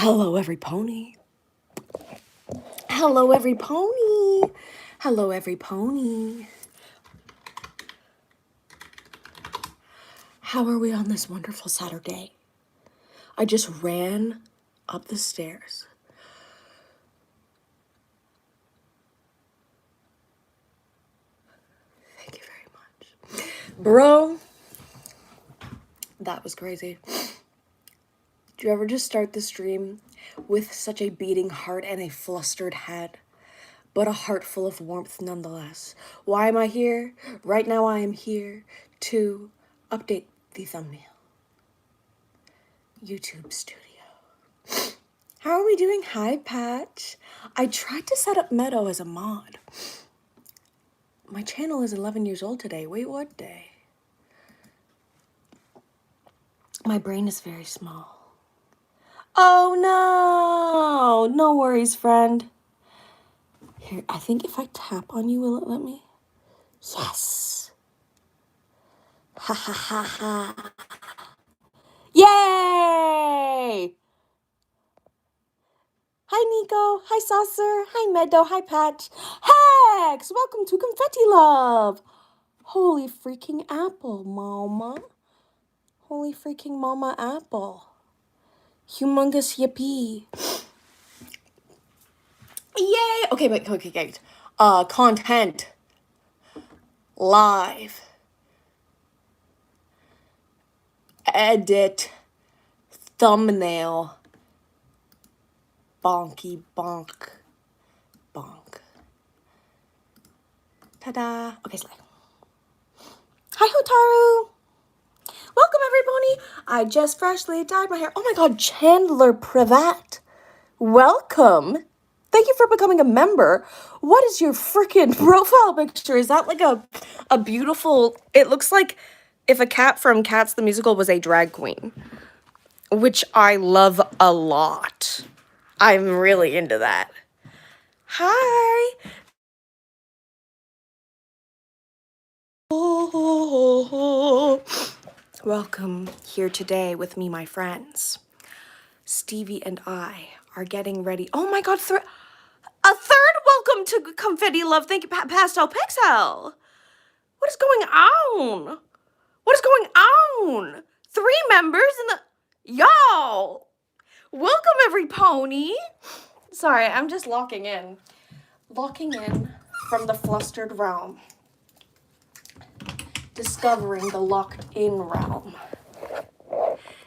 Hello, every pony. Hello, every pony. Hello, every pony. How are we on this wonderful Saturday? I just ran up the stairs. Thank you very much. Bro, that was crazy. Do you ever just start the stream with such a beating heart and a flustered head, but a heart full of warmth nonetheless? Why am I here? Right now I am here to update the thumbnail. YouTube studio. How are we doing? Hi, Patch. I tried to set up Meadow as a mod. My channel is 11 years old today. Wait, what day? My brain is very small. Oh no! No worries, friend. Here, I think if I tap on you, will it let me? Yes! Ha ha ha ha. Yay! Hi, Nico. Hi, Saucer. Hi, Meadow. Hi, Patch. Hex! Welcome to Confetti Love. Holy freaking apple, mama. Holy freaking mama apple. Humongous yippee. Yay! Okay, wait. Content. Live. Edit. Thumbnail. Bonky bonk. Bonk. Ta-da. Okay, slide. Hi, Hotaru. Welcome, everybody. I just freshly dyed my hair. Oh my god, Chandler Pravat. Welcome. Thank you for becoming a member. What is your freaking profile picture? Is that like a beautiful... It looks like if a cat from Cats the Musical was a drag queen, which I love a lot. I'm really into that. Hi. Welcome here today with me, my friends. Stevie and I are getting ready. Oh my god, a third welcome to Confetti Love. Thank you, Pastel Pixel. What is going on? What is going on? 3 members in the... Y'all! Welcome, every pony. Sorry, I'm just locking in. Locking in from the flustered realm. Discovering the locked-in realm.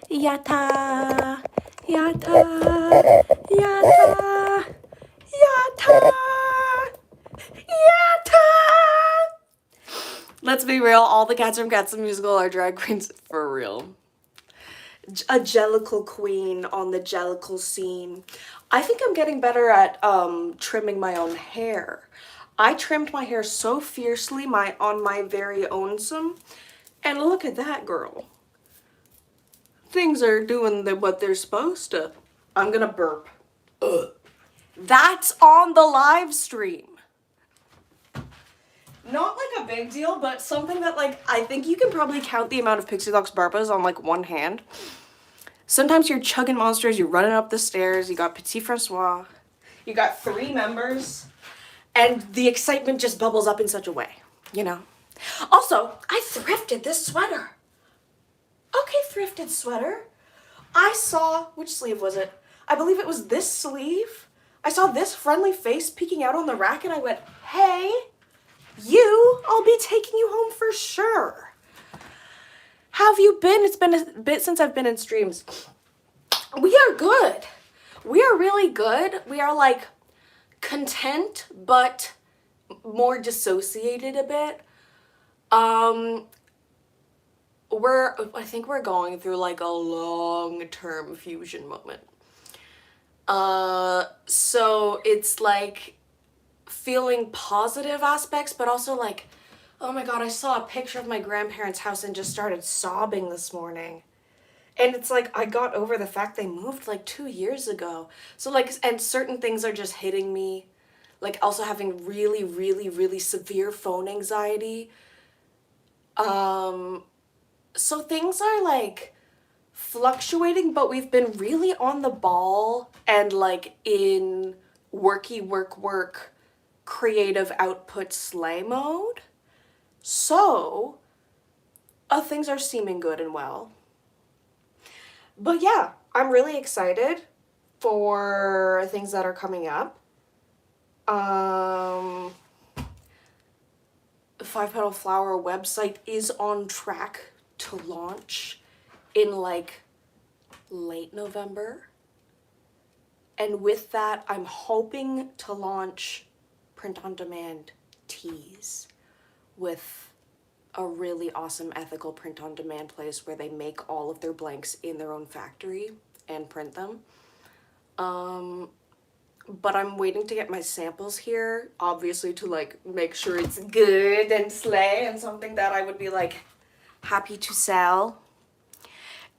Yatta! Yatta! Yatta! Yatta! Yatta! Let's be real, all the cats from Cats the Musical are drag queens for real. A jellicle queen on the jellicle scene. I think I'm getting better at trimming my own hair. I trimmed my hair so fiercely on my very own-some, and look at that, girl. Things are doing what they're supposed to. I'm gonna burp. Ugh. That's on the live stream. Not like a big deal, but something that, like, I think you can probably count the amount of Pixie Lux burpas on like one hand. Sometimes you're chugging monsters, you're running up the stairs, you got Petit Francois, you got 3 members, and the excitement just bubbles up in such a way, you know? Also, I thrifted this sweater. Okay, thrifted sweater. I saw, which sleeve was it? I believe it was this sleeve. I saw this friendly face peeking out on the rack and I went, hey, I'll be taking you home for sure. How have you been? It's been a bit since I've been in streams. We are good. We are really good. We are like content, but more dissociated a bit. I think we're going through like a long-term fusion moment. So it's like feeling positive aspects, but also like, oh my god, I saw a picture of my grandparents' house and just started sobbing this morning. And it's like, I got over the fact they moved like 2 years ago. So like, and certain things are just hitting me. Like also having really, really, really severe phone anxiety. So things are like fluctuating, but we've been really on the ball and like in work creative output slay mode. So things are seeming good and well. But yeah, I'm really excited for things that are coming up. The Five Petal Flower website is on track to launch in like late November. And with that, I'm hoping to launch print-on-demand tees with a really awesome ethical print-on-demand place where they make all of their blanks in their own factory and print them. But I'm waiting to get my samples here, obviously, to like make sure it's good and slay and something that I would be like happy to sell.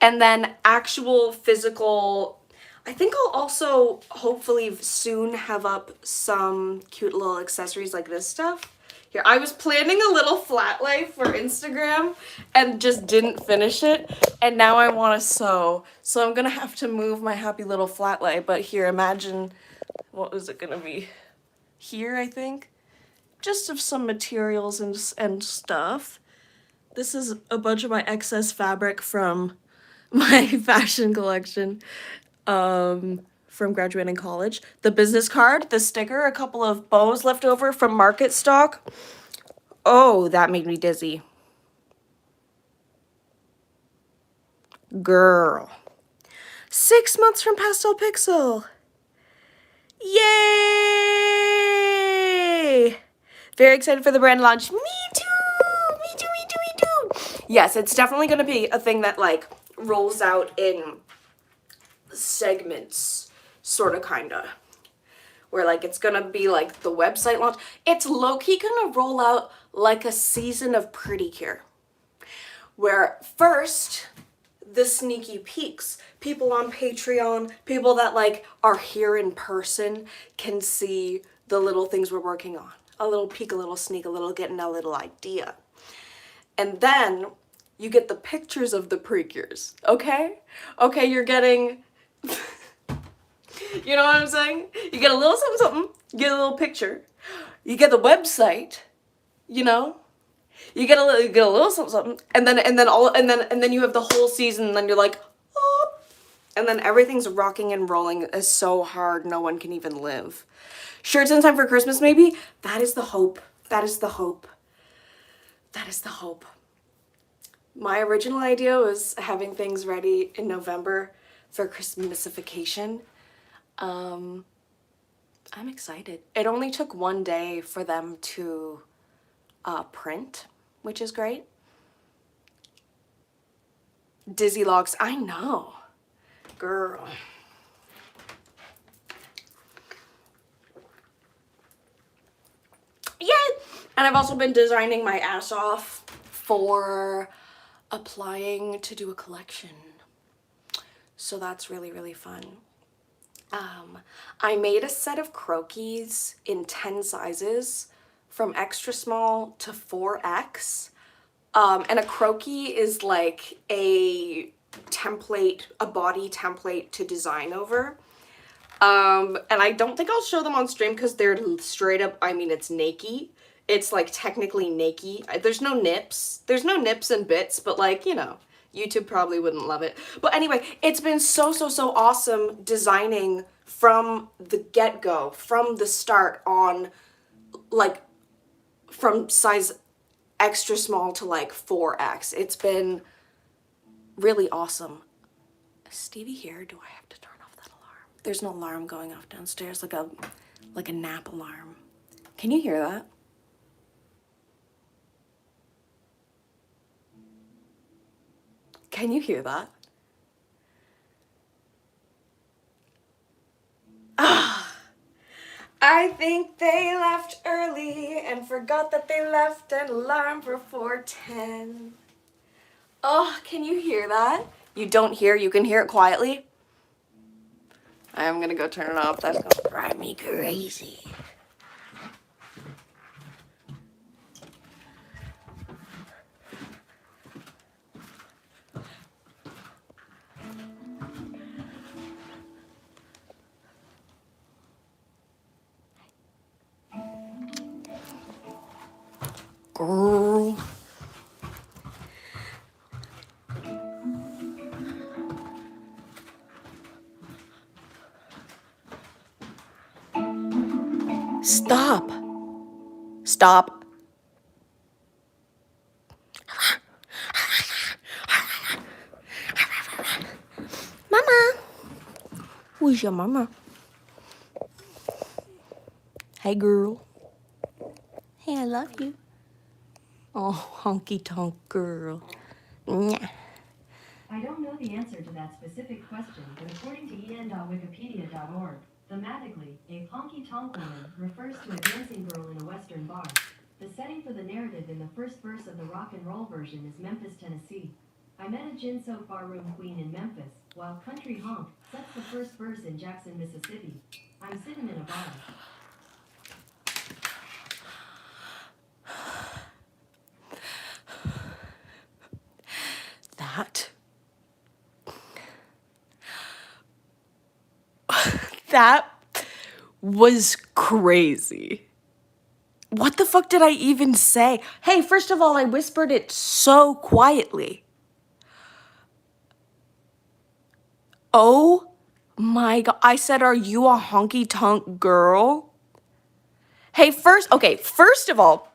And then actual physical, I think I'll also hopefully soon have up some cute little accessories like this stuff. Here, I was planning a little flat lay for Instagram and just didn't finish it. And now I want to sew. So I'm going to have to move my happy little flat lay. But here, imagine, what is it going to be? Here, I think. Just of some materials and stuff. This is a bunch of my excess fabric from my fashion collection. From graduating college. The business card, the sticker, a couple of bows left over from market stock. Oh, that made me dizzy. Girl. 6 months from Pastel Pixel. Yay! Very excited for the brand launch. Me too! Me too, me too, me too! Yes, it's definitely going to be a thing that, like, rolls out in segments. Sorta, kinda. Where, like, it's gonna be, like, the website launch. It's low-key gonna roll out like a season of Pretty Cure. Where first, the sneaky peeks. People on Patreon, people that, like, are here in person can see the little things we're working on. A little peek, a little sneak, a little getting a little idea. And then, you get the pictures of the pre-cures, okay? Okay, you're getting... You know what I'm saying? You get a little something, something, you get a little picture, you get the website, you know? You get a little something, something, and then you have the whole season, and then you're like, oh, and then everything's rocking and rolling is so hard no one can even live. Shirts in time for Christmas, maybe? That is the hope. That is the hope. That is the hope. My original idea was having things ready in November for Christmasification. I'm excited. It only took 1 day for them to print, which is great. Dizzy locks, I know. Girl. Yay! And I've also been designing my ass off for applying to do a collection. So that's really, really fun. I made a set of croquis in 10 sizes from extra small to 4X. And a croquis is like a template, a body template to design over. And I don't think I'll show them on stream because they're straight up, I mean, it's naked. It's like technically naked. There's no nips. There's no nips and bits, but like, you know, YouTube probably wouldn't love it. But anyway, it's been so awesome designing from the get-go, from the start on, like, from size extra small to like 4X. It's been really awesome. Is Stevie here? Do I have to turn off that alarm? There's no alarm going off downstairs, like a nap alarm. Can you hear that? Can you hear that? I think they left early and forgot that they left an alarm for 4:10. Oh, can you hear that? You don't hear, you can hear it quietly. I'm gonna go turn it off. That's gonna drive me crazy. Stop. Stop. Mama. Who's your mama? Hey, girl. Hey, I love you. Oh, honky tonk girl. Nyah. I don't know the answer to that specific question, but according to en.wikipedia.org, thematically, a honky-tonk woman refers to a dancing girl in a Western bar. The setting for the narrative in the first verse of the rock and roll version is Memphis, Tennessee. I met a gin so far room queen in Memphis, while country honk sets the first verse in Jackson, Mississippi. I'm sitting in a bar. That was crazy. What the fuck did I even say? Hey, first of all, I whispered it so quietly. Oh my God. I said, are you a honky tonk girl? Hey, first of all,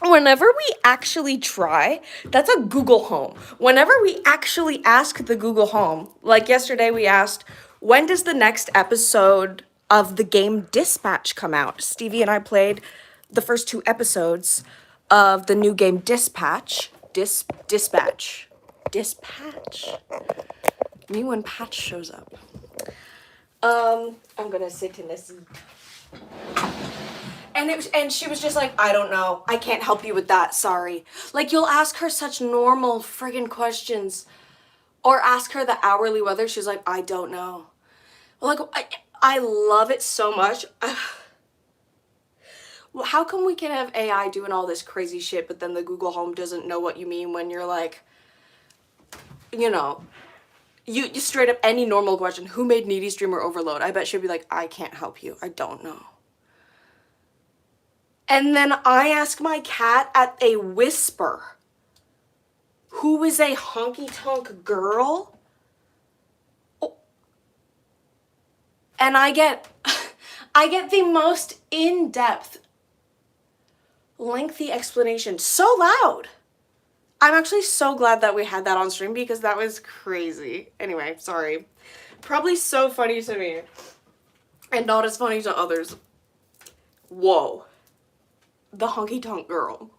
whenever we actually try, that's a Google Home. Whenever we actually ask the Google Home, like yesterday we asked, when does the next episode of the game Dispatch come out? Stevie and I played the first 2 episodes of the new game Dispatch. Dispatch. Me when Patch shows up. I'm gonna sit in this seat. And she was just like, I don't know. I can't help you with that. Sorry. Like, you'll ask her such normal friggin' questions. Or ask her the hourly weather. She's like, I don't know. Like, I love it so much. Well, how come we can have AI doing all this crazy shit, but then the Google Home doesn't know what you mean when you're like, you know, you straight up any normal question. Who made Needy Streamer Overload? I bet she'd be like, I can't help you. I don't know. And then I ask my cat at a whisper, who is a honky-tonk girl? Oh. And I get the most in-depth, lengthy explanation. So loud. I'm actually so glad that we had that on stream because that was crazy. Anyway, sorry. Probably so funny to me. And not as funny to others. Whoa. The honky-tonk girl.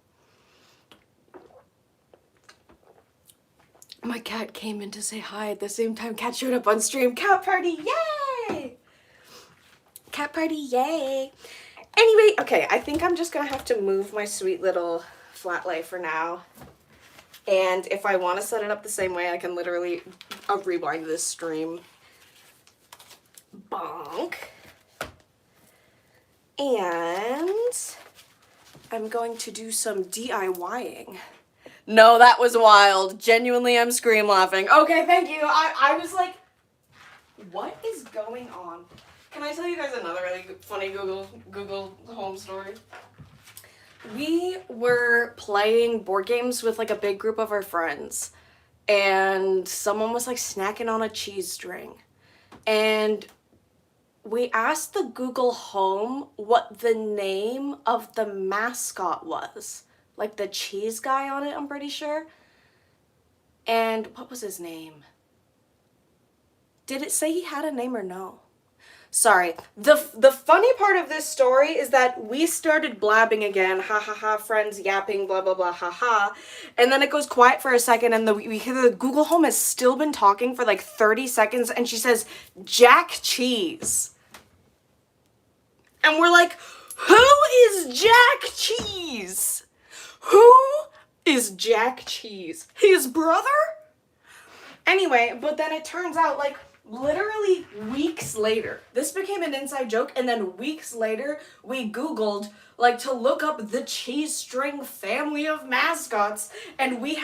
My cat came in to say hi at the same time cat showed up on stream. Cat party, yay! Cat party, yay! Anyway, okay, I think I'm just gonna have to move my sweet little flat lay for now. And if I want to set it up the same way, I can literally rewind this stream. Bonk. And I'm going to do some DIYing. No, that was wild. Genuinely, I'm scream laughing. Okay, thank you. I was like, what is going on? Can I tell you guys another really funny Google Home story? We were playing board games with like a big group of our friends, and someone was like snacking on a cheese string, and we asked the Google Home what the name of the mascot was, like the cheese guy on it, I'm pretty sure. And what was his name? Did it say he had a name or no? Sorry. The funny part of this story is that we started blabbing again, ha ha ha, friends yapping, blah blah blah, ha ha, and then it goes quiet for a second, and we hear the Google Home has still been talking for like 30 seconds, and she says, Jack Cheese. And we're like, who is Jack Cheese? Who is Jack Cheese? His brother? Anyway, but then it turns out, like, literally weeks later, this became an inside joke, and then weeks later, we Googled, like, to look up the cheese string family of mascots, and we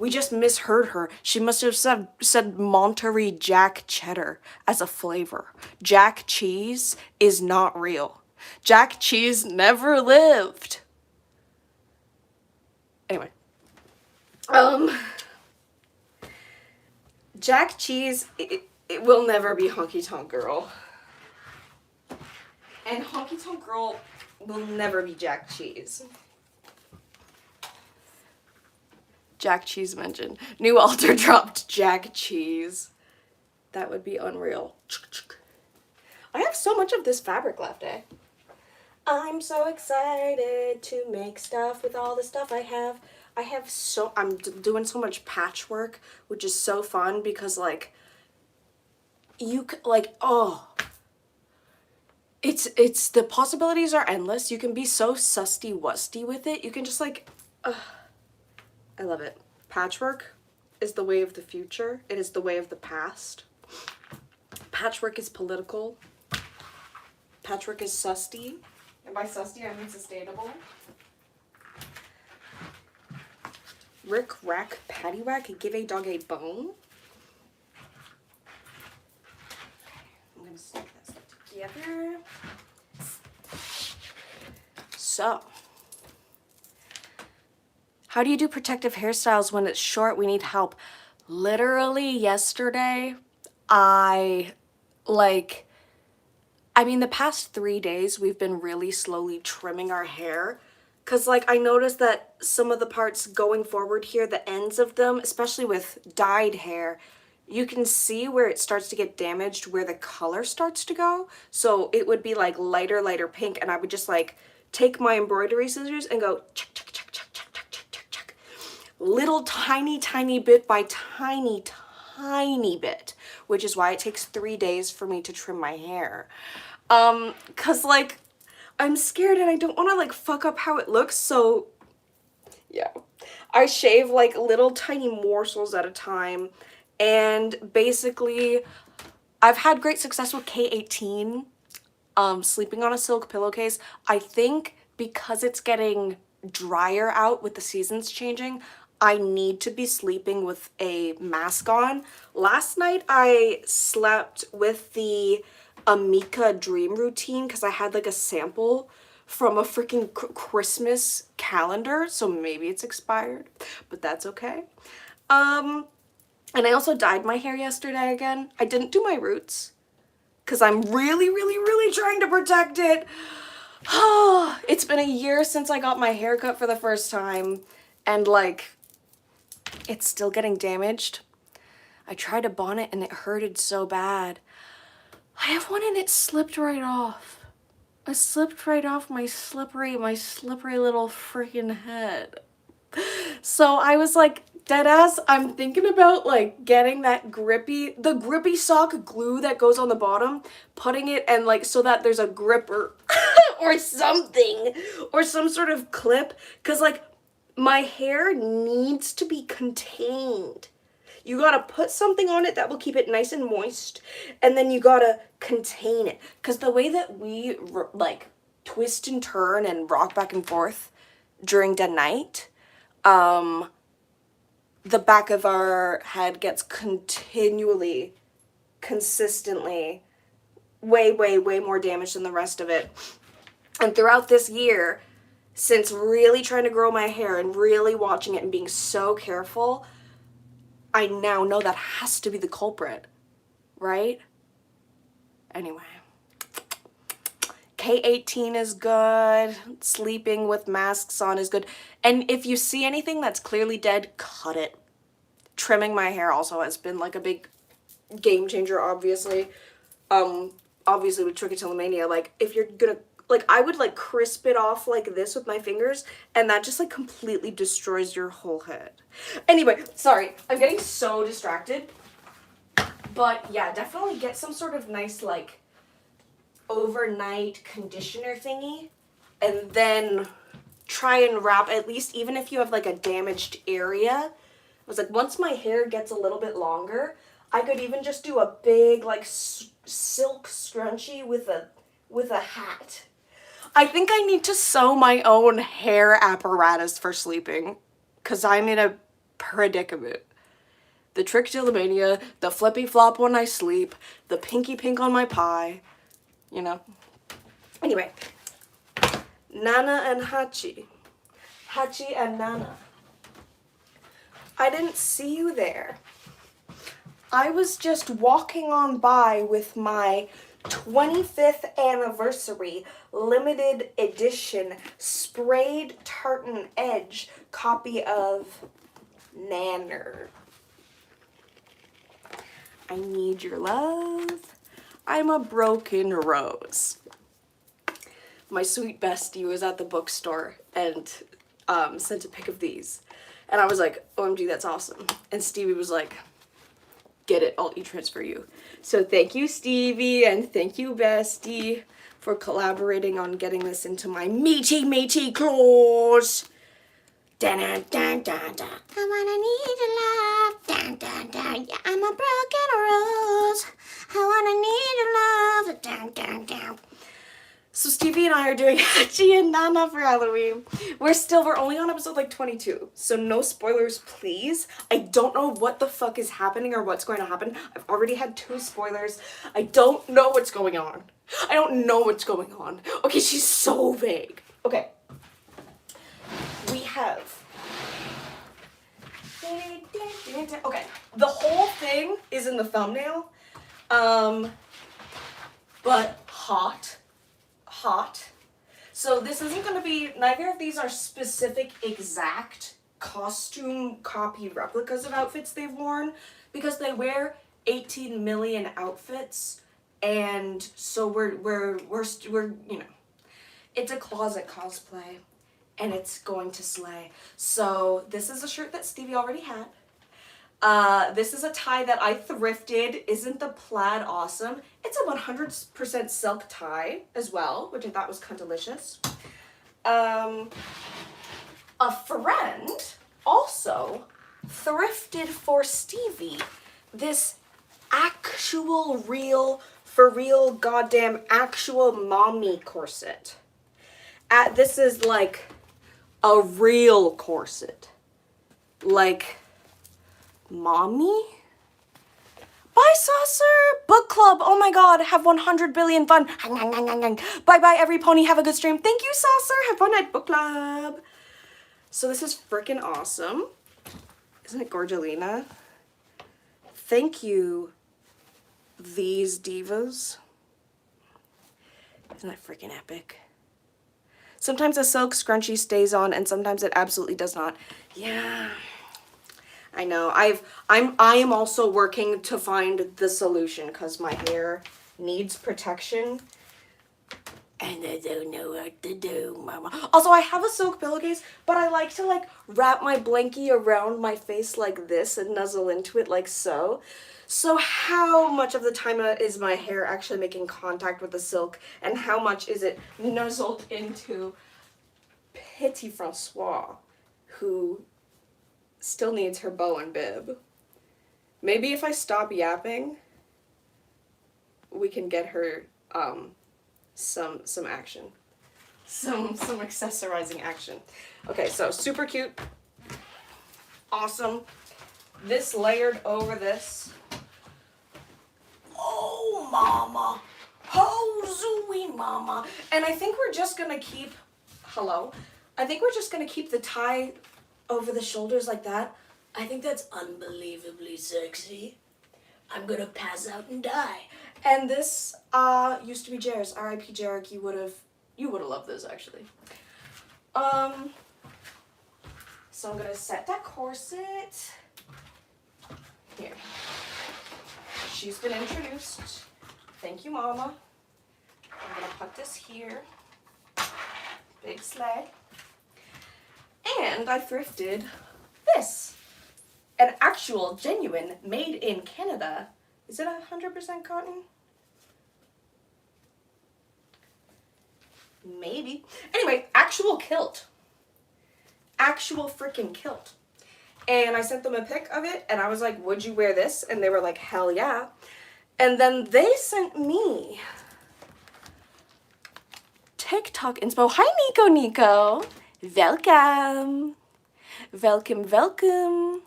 just misheard her. She must have said Monterey Jack Cheddar as a flavor. Jack Cheese is not real. Jack Cheese never lived. Anyway. Jack Cheese, it will never be Honky Tonk Girl. And Honky Tonk Girl will never be Jack Cheese. Jack Cheese mentioned. New altar dropped Jack Cheese. That would be unreal. I have so much of this fabric left, eh? I'm so excited to make stuff with all the stuff I have. I'm doing so much patchwork, which is so fun because like, it's the possibilities are endless. You can be so susty-wusty with it. You can just like, I love it. Patchwork is the way of the future. It is the way of the past. Patchwork is political. Patchwork is susty. And by susty, I mean sustainable. Rick, rack, patty whack, give a dog a bone. I'm going to stick that stuff together. So, how do you do protective hairstyles when it's short? We need help. Literally yesterday, the past 3 days, we've been really slowly trimming our hair. Because, I noticed that some of the parts going forward here, the ends of them, especially with dyed hair, you can see where it starts to get damaged, where the color starts to go. So it would be, lighter pink, and I would just, take my embroidery scissors and go chuck, chuck, chuck, chuck, chuck, chuck, chuck, chuck, chuck. Little tiny bit by tiny bit, which is why it takes 3 days for me to trim my hair. Because, I'm scared and I don't want to, fuck up how it looks, so, yeah. I shave, little tiny morsels at a time, and basically, I've had great success with K18, sleeping on a silk pillowcase. I think because it's getting drier out with the seasons changing, I need to be sleeping with a mask on. Last night, I slept with the Amika Dream Routine because I had a sample from a freaking Christmas calendar, so maybe it's expired, but that's okay. And I also dyed my hair yesterday again. I didn't do my roots because I'm really trying to protect it. It's been a year since I got my hair cut for the first time, and it's still getting damaged. I tried a bonnet and it hurted so bad. I have one and it slipped right off. It slipped right off my slippery little freaking head. So I was deadass, I'm thinking about getting that the grippy sock glue that goes on the bottom, putting it and so that there's a gripper or something, or some sort of clip, because my hair needs to be contained. You gotta put something on it that will keep it nice and moist, and then you gotta contain it. Because the way that we, twist and turn and rock back and forth during the night, the back of our head gets consistently, way more damage than the rest of it. And throughout this year, since really trying to grow my hair and really watching it and being so careful, I now know that has to be the culprit, right? Anyway. K18 is good. Sleeping with masks on is good. And if you see anything that's clearly dead, cut it. Trimming my hair also has been a big game changer, obviously. Obviously with trichotillomania, if you're gonna, I would crisp it off like this with my fingers, and that just completely destroys your whole head. Anyway, sorry, I'm getting so distracted. But yeah, definitely get some sort of nice overnight conditioner thingy, and then try and wrap, at least even if you have a damaged area. I was once my hair gets a little bit longer, I could even just do a big silk scrunchie with a hat. I think I need to sew my own hair apparatus for sleeping, because I'm in a predicament. The trichotillomania, the flippy flop when I sleep, the pinky pink on my pie, you know. Anyway, Nana and Hachi. Hachi and Nana. I didn't see you there. I was just walking on by with my 25th anniversary limited edition sprayed tartan edge copy of Nanner. I need your love. I'm a broken rose. My sweet bestie was at the bookstore and sent a pic of these. And I was like, OMG, that's awesome. And Stevie was like, get it, I'll e-transfer you. So thank you, Stevie, and thank you, bestie, for collaborating on getting this into my meaty claws. Dun, dun, dun, dun, dun. I wanna need your love. Dun, dun, dun. Yeah, I'm a broken rose. I wanna need your love. Dun, dun, dun. So Stevie and I are doing Hachi and Nana for Halloween. We're only on episode like 22, so no spoilers, please. I don't know what the fuck is happening or what's going to happen. I've already had 2 spoilers. I don't know what's going on. I don't know what's going on. Okay, she's so vague. Okay. We have... Okay, the whole thing is in the thumbnail. But hot. So this isn't going to be, neither of these are specific exact costume copy replicas of outfits they've worn, because they wear 18 million outfits, and so we're you know, it's a closet cosplay, and it's going to slay. So this is a shirt that Stevie already had. This is a tie that I thrifted. Isn't the plaid awesome? It's a 100% silk tie as well, which I thought was kind of delicious. A friend also thrifted for Stevie this actual real, for real, goddamn actual mommy corset. This is like a real corset. Like... Mommy? Bye, Saucer! Book club! Oh my god, have 100 billion fun! Bye-bye, every pony, have a good stream. Thank you, Saucer! Have fun at book club! So this is freaking awesome. Isn't it Gorgelina? Thank you, these divas. Isn't that freaking epic? Sometimes a silk scrunchie stays on and sometimes it absolutely does not. Yeah. I know. I am also working to find the solution because my hair needs protection. And I don't know what to do, mama. Also, I have a silk pillowcase, but I like to like wrap my blankie around my face like this and nuzzle into it like so. So how much of the time is my hair actually making contact with the silk, and how much is it nuzzled into Petit Francois, who still needs her bow and bib. Maybe if I stop yapping, we can get her some action. Some accessorizing action. Okay, so super cute. Awesome. This layered over this. Oh, mama. Oh, zooey mama. And I think we're just gonna keep, I think we're just gonna keep the tie over the shoulders like that. I think that's unbelievably sexy. I'm gonna pass out and die. And this used to be Jared's. R.I.P. Jared, you would have loved this actually. So I'm gonna set that corset. Here. She's been introduced. Thank you, Mama. I'm gonna put this here. Big sled. And I thrifted this. An actual, genuine, made in Canada. Is it 100% cotton? Maybe. Anyway, actual kilt. Actual freaking kilt. And I sent them a pic of it, and I was like, would you wear this? And they were like, hell yeah. And then they sent me TikTok inspo. Hi, Nico. Welcome. Welcome.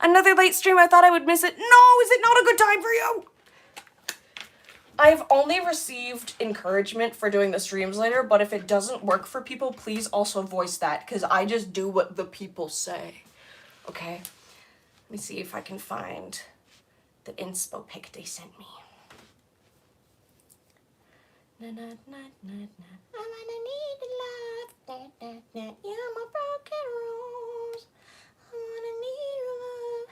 Another late stream, I thought I would miss it. No, is it not a good time for you? I've only received encouragement for doing the streams later, but if it doesn't work for people, please also voice that, because I just do what the people say. Okay? Let me see if I can find the inspo pic they sent me. Na, na, na, na, na. I wanna need the love. Da, da, da. You're my broken rose. I wanna need your love.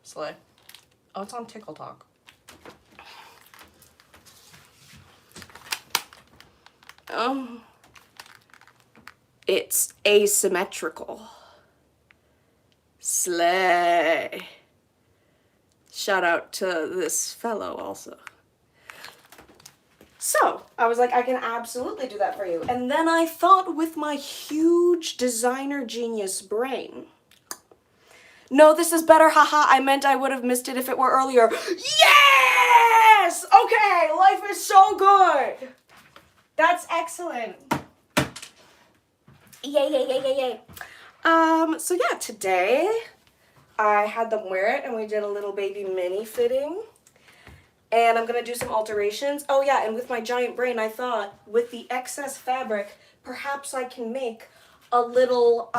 Slay. Oh, it's on Tickle Talk. It's asymmetrical. Slay. Shout out to this fellow also. So, I was like, I can absolutely do that for you. And then I thought with my huge designer genius brain, no, this is better, haha, I meant I would have missed it if it were earlier. Yes! Okay, life is so good. That's excellent. Yay, yay, yay, yay, yay. So yeah, today I had them wear it and we did a little baby mini fitting. And I'm gonna do some alterations. Oh yeah, and with my giant brain, I thought with the excess fabric, perhaps I can make a little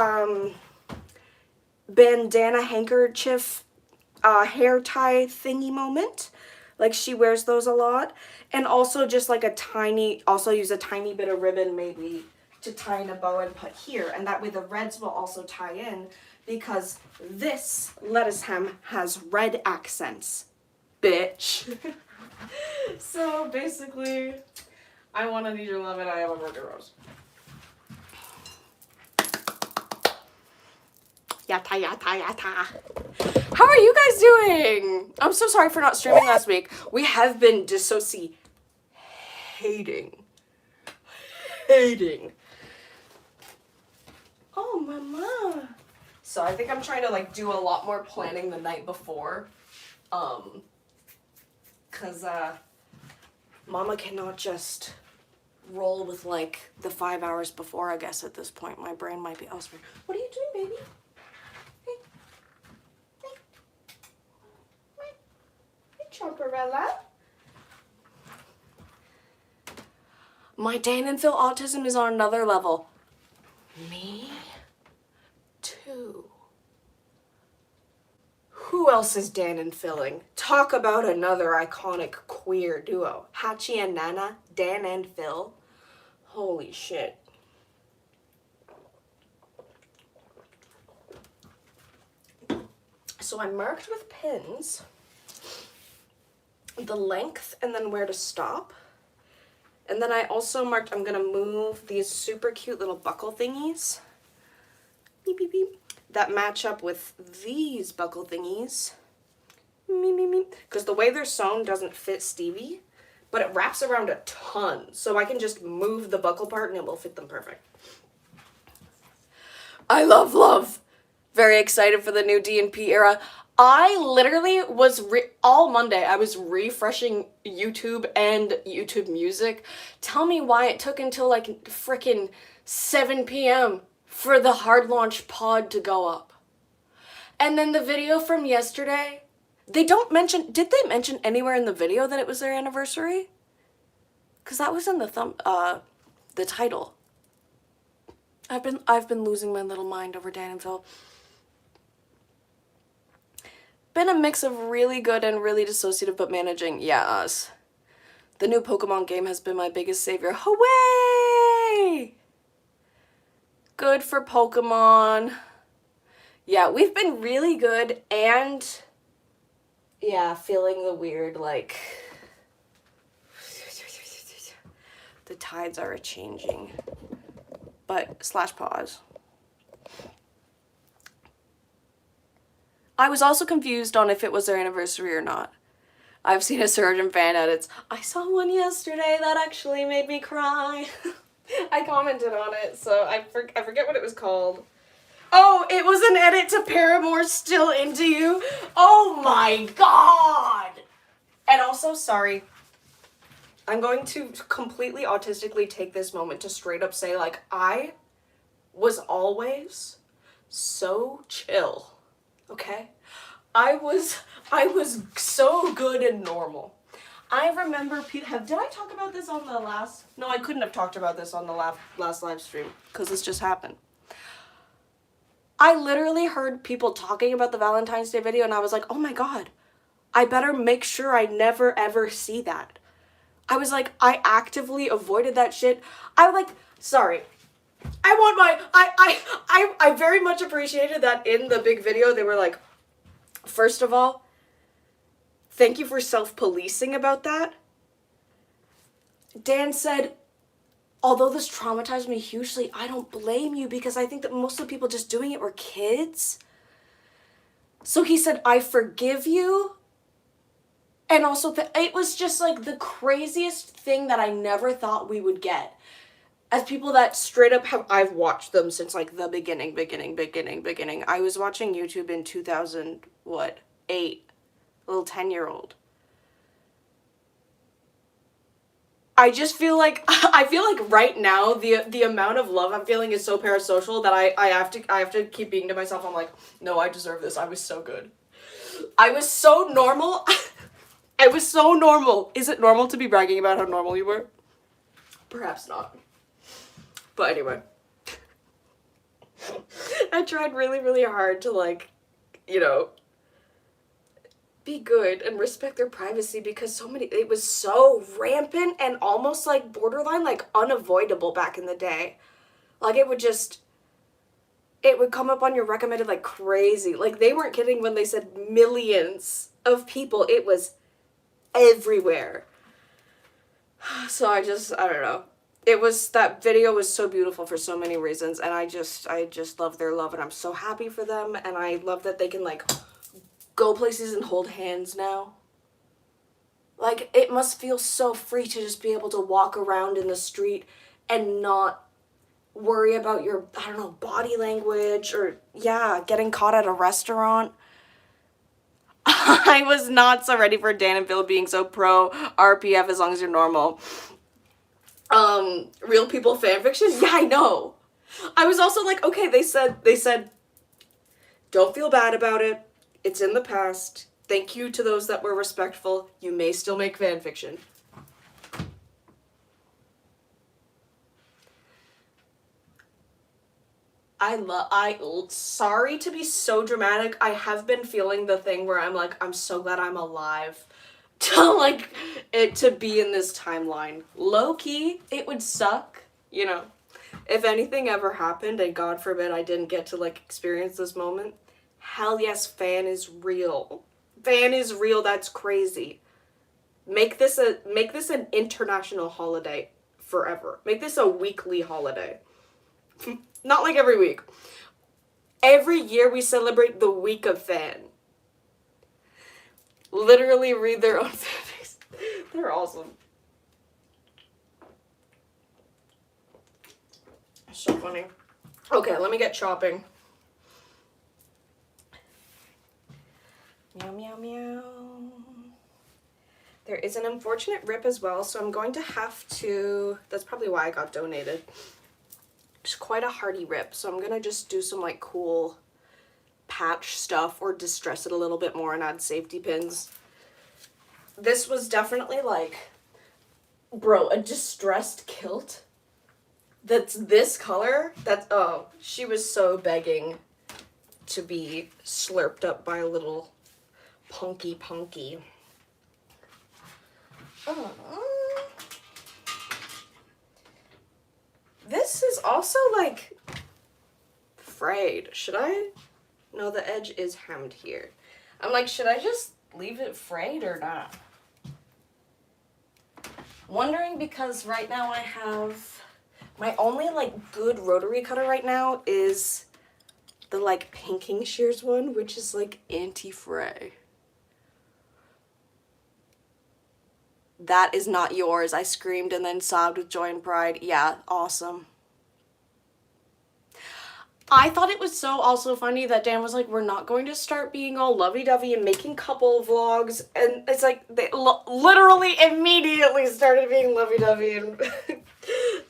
bandana handkerchief hair tie thingy moment. Like she wears those a lot. And also just like also use a tiny bit of ribbon maybe to tie in a bow and put here. And that way the reds will also tie in because this lettuce hem has red accents, bitch. So basically, I want to need your love and I have a broken rose. Yatta, yatta, yatta. How are you guys doing? I'm so sorry for not streaming last week. We have been hating. Oh, mama. So I think I'm trying to like do a lot more planning the night before. Cause mama cannot just roll with like the 5 hours before, I guess at this point. My brain might be elsewhere. What are you doing, baby? Hey, Chomperella. My Dan and Phil autism is on another level. Me too. Who else is Dan and Philling? Talk about another iconic queer duo. Hachi and Nana, Dan and Phil. Holy shit. So I marked with pins the length and then where to stop. And then I also marked, I'm gonna move these super cute little buckle thingies. Beep, beep, beep. That match up with these buckle thingies. Because the way they're sewn doesn't fit Stevie, but it wraps around a ton. So I can just move the buckle part and it will fit them perfect. I love. Very excited for the new D&P era. I literally was, all Monday, I was refreshing YouTube and YouTube Music. Tell me why it took until like frickin' 7 p.m. for the hard launch pod to go up. And then the video from yesterday, did they mention anywhere in the video that it was their anniversary? Because that was in the title. I've been losing my little mind over Dan and Phil. Been a mix of really good and really dissociative, but managing, yeah, us. The new Pokemon game has been my biggest savior. Hooray! Good for Pokemon. Yeah, we've been really good and, yeah, feeling the weird, like, the tides are a-changing. But, /pause. I was also confused on if it was their anniversary or not. I've seen a surge in fan edits. I saw one yesterday that actually made me cry. I commented on it, so I forget what it was called. Oh, it was an edit to Paramore's Still Into You. Oh my god! And also, sorry, I'm going to completely autistically take this moment to straight up say, like, I was always so chill, okay? I was so good and normal. I remember did I talk about this on the last? No, I couldn't have talked about this on the last live stream because this just happened. I literally heard people talking about the Valentine's Day video and I was like, oh my god, I better make sure I never ever see that. I was like, I actively avoided that shit. I like, sorry. I want my, I very much appreciated that in the big video they were like, first of all, thank you for self-policing about that. Dan said, although this traumatized me hugely, I don't blame you because I think that most of the people just doing it were kids. So he said, I forgive you. And also, it was just like the craziest thing that I never thought we would get. As people that straight up have, I've watched them since like the beginning. I was watching YouTube in 2008, little 10-year-old. I just feel like, I feel like right now, the amount of love I'm feeling is so parasocial that I have to keep being to myself, I'm like, no, I deserve this, I was so good. I was so normal. I was so normal. Is it normal to be bragging about how normal you were? Perhaps not. But anyway. I tried really, really hard to like, you know, be good and respect their privacy because it was so rampant and almost like borderline like unavoidable back in the day. Like it would come up on your recommended like crazy. Like they weren't kidding when they said millions of people. It was everywhere. So I don't know. That video was so beautiful for so many reasons, and I just love their love, and I'm so happy for them, and I love that they can like go places and hold hands now. Like it must feel so free to just be able to walk around in the street and not worry about your, I don't know, body language or getting caught at a restaurant. I was not so ready for Dan and Bill being so pro RPF as long as you're normal. Real people fanfiction? Yeah, I know. I was also like, okay, they said, don't feel bad about it. It's in the past. Thank you to those that were respectful. You may still make fanfiction. Sorry to be so dramatic. I have been feeling the thing where I'm like, I'm so glad I'm alive to like it to be in this timeline. Low key, it would suck, you know, if anything ever happened and God forbid I didn't get to like experience this moment. Hell yes, fan is real. Fan is real. That's crazy. Make this an international holiday forever. Make this a weekly holiday. Not like every week. Every year we celebrate the week of fan. Literally read their own fanfics. They're awesome. So funny. Okay, let me get chopping. Meow, meow, meow. There is an unfortunate rip as well, so I'm going to have to... That's probably why I got donated. It's quite a hardy rip, so I'm gonna just do some like cool patch stuff or distress it a little bit more and add safety pins. This was definitely like, bro, a distressed kilt that's this color. Oh, she was so begging to be slurped up by a little punky. This is also like frayed. Should I? No, the edge is hemmed here. I'm like, should I just leave it frayed or not? Wondering because right now I have my only like good rotary cutter right now is the like Pinking Shears one, which is like anti-fray. That is not yours. I screamed and then sobbed with joy and pride. Yeah, awesome. I thought it was so also funny that Dan was like, we're not going to start being all lovey-dovey and making couple vlogs. And it's like, they literally immediately started being lovey-dovey. And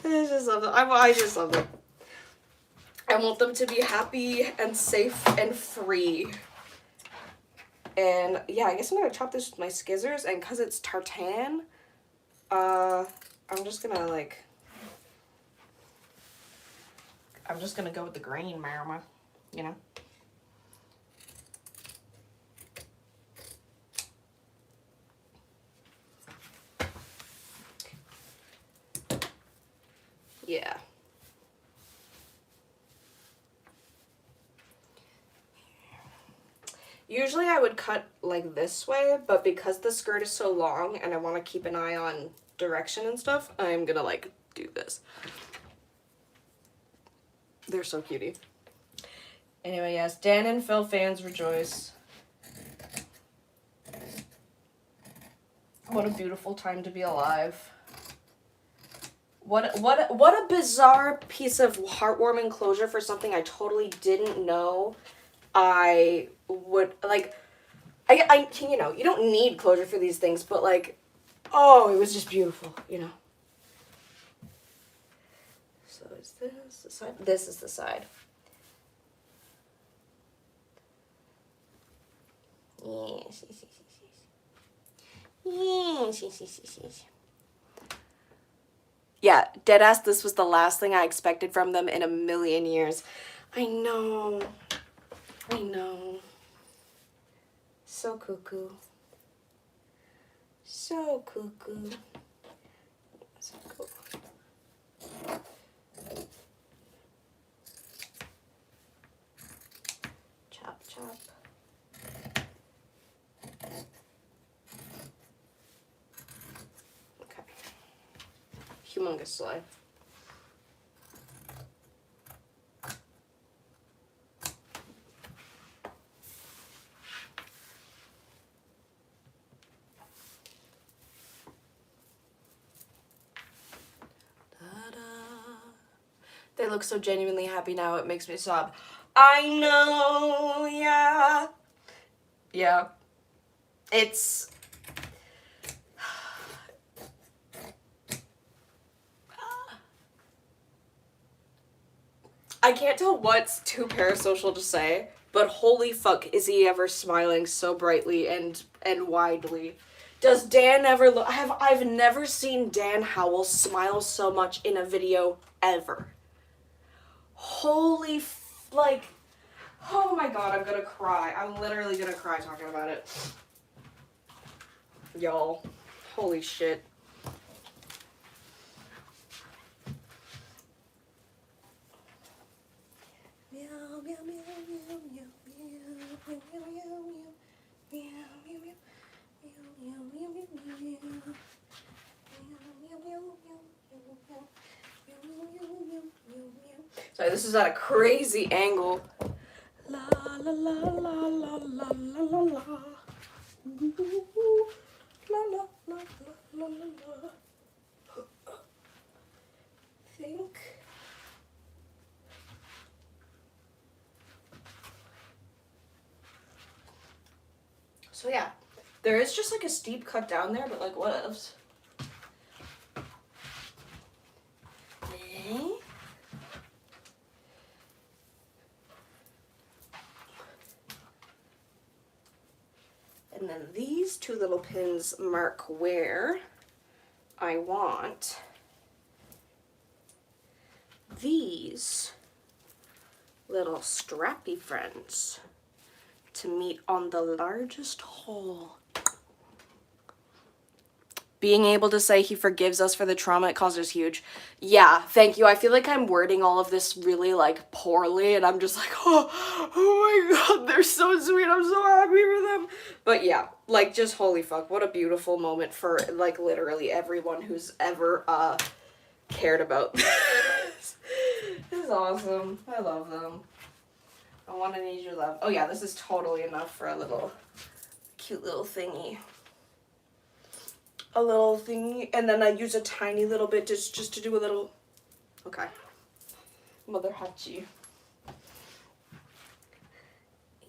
I just love it. I just love it. I want them to be happy and safe and free. And yeah, I guess I'm going to chop this with my scissors. And because it's tartan, I'm just going to like... I'm just gonna go with the green, Marama, you know? Usually I would cut like this way, but because the skirt is so long and I want to keep an eye on direction and stuff, I'm gonna like do this. They're so cutie. Anyway, yes, Dan and Phil fans rejoice. What a beautiful time to be alive. What a bizarre piece of heartwarming closure for something I totally didn't know I would, like, I you know, you don't need closure for these things, but like, oh, it was just beautiful, you know. So is this the side? This is the side. Yes, yes, yes, yes, yes, yes, yes, yes, yes. Yeah, deadass, this was the last thing I expected from them in a million years. I know. I know. So cuckoo. So cuckoo. So cool. Chop, chop. Okay. Humongous slide. They look so genuinely happy now, it makes me sob. I know, yeah. Yeah. It's... I can't tell what's too parasocial to say, but holy fuck is he ever smiling so brightly and widely. Does Dan ever look... I've never seen Dan Howell smile so much in a video ever. Holy like, oh my god, I'm gonna cry. I'm literally gonna cry talking about it. Y'all, holy shit. Meow, meow, meow, meow, meow, meow, meow, sorry, this is at a crazy angle. La la la la la la la la la. Ooh, la la la la la la. Think. So yeah, there is just like a steep cut down there, but like what else? And then these two little pins mark where I want these little strappy friends to meet on the largest hole. Being able to say he forgives us for the trauma it caused is huge. Yeah, thank you. I feel like I'm wording all of this really like poorly and I'm just like, oh my god, they're so sweet. I'm so happy for them. But yeah, like just holy fuck, what a beautiful moment for like literally everyone who's ever cared about this. This is awesome. I love them. I want to need your love. Oh yeah, this is totally enough for a little cute little thingy. A little thingy, and then I use a tiny little bit just to do a little, okay. Mother Hachi.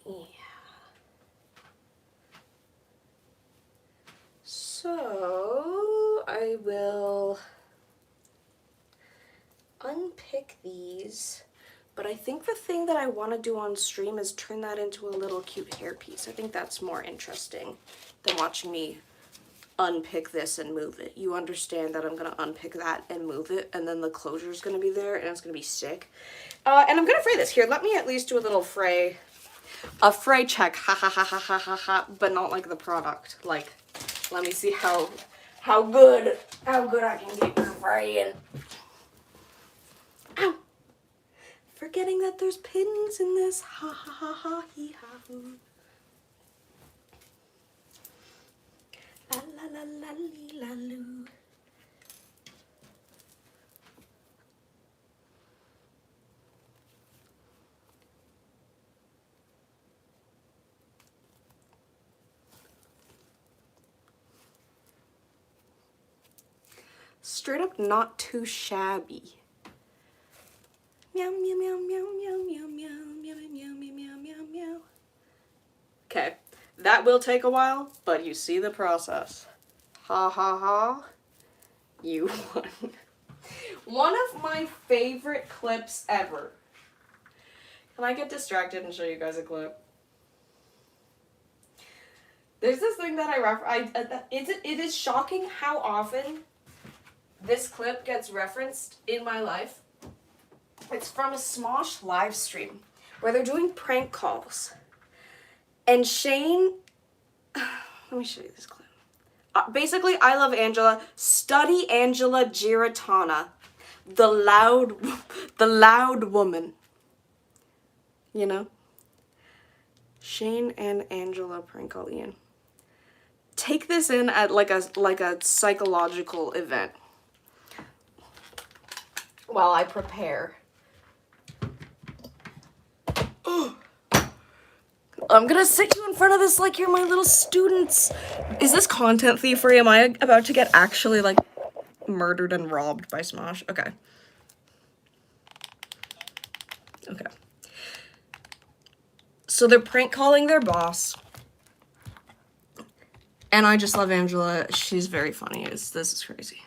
Yeah. So, I will unpick these, but I think the thing that I want to do on stream is turn that into a little cute hairpiece. I think that's more interesting than watching me unpick this and move it. You understand that I'm gonna unpick that and move it, and then the closure is gonna be there, and it's gonna be sick. And I'm gonna fray this. Here, let me at least do a little fray. A fray check, ha ha ha ha ha ha ha, but not like the product. Like, let me see how good I can get for fraying. Ow! Forgetting that there's pins in this, ha ha ha ha hee ha hoo. la lee la loo. Straight up not too shabby. Meow meow meow meow meow meow meow meow meow meow meow meow meow. Okay, that will take a while, but you see the process. Ha ha ha. You won. One of my favorite clips ever. Can I get distracted and show you guys a clip? There's this thing that it is shocking how often this clip gets referenced in my life. It's from a Smosh live stream where they're doing prank calls. And Shane, let me show you this clip. Basically, I Love Angela, study Angela Giratana, the loud woman. You know? Shane and Angela prank call Ian. Take this in at like a psychological event while I prepare. I'm gonna sit you in front of this like you're my little students. Is this content thievery? Am I about to get actually like murdered and robbed by Smosh? Okay. Okay. So they're prank calling their boss. And I just love Angela. She's very funny. This is crazy.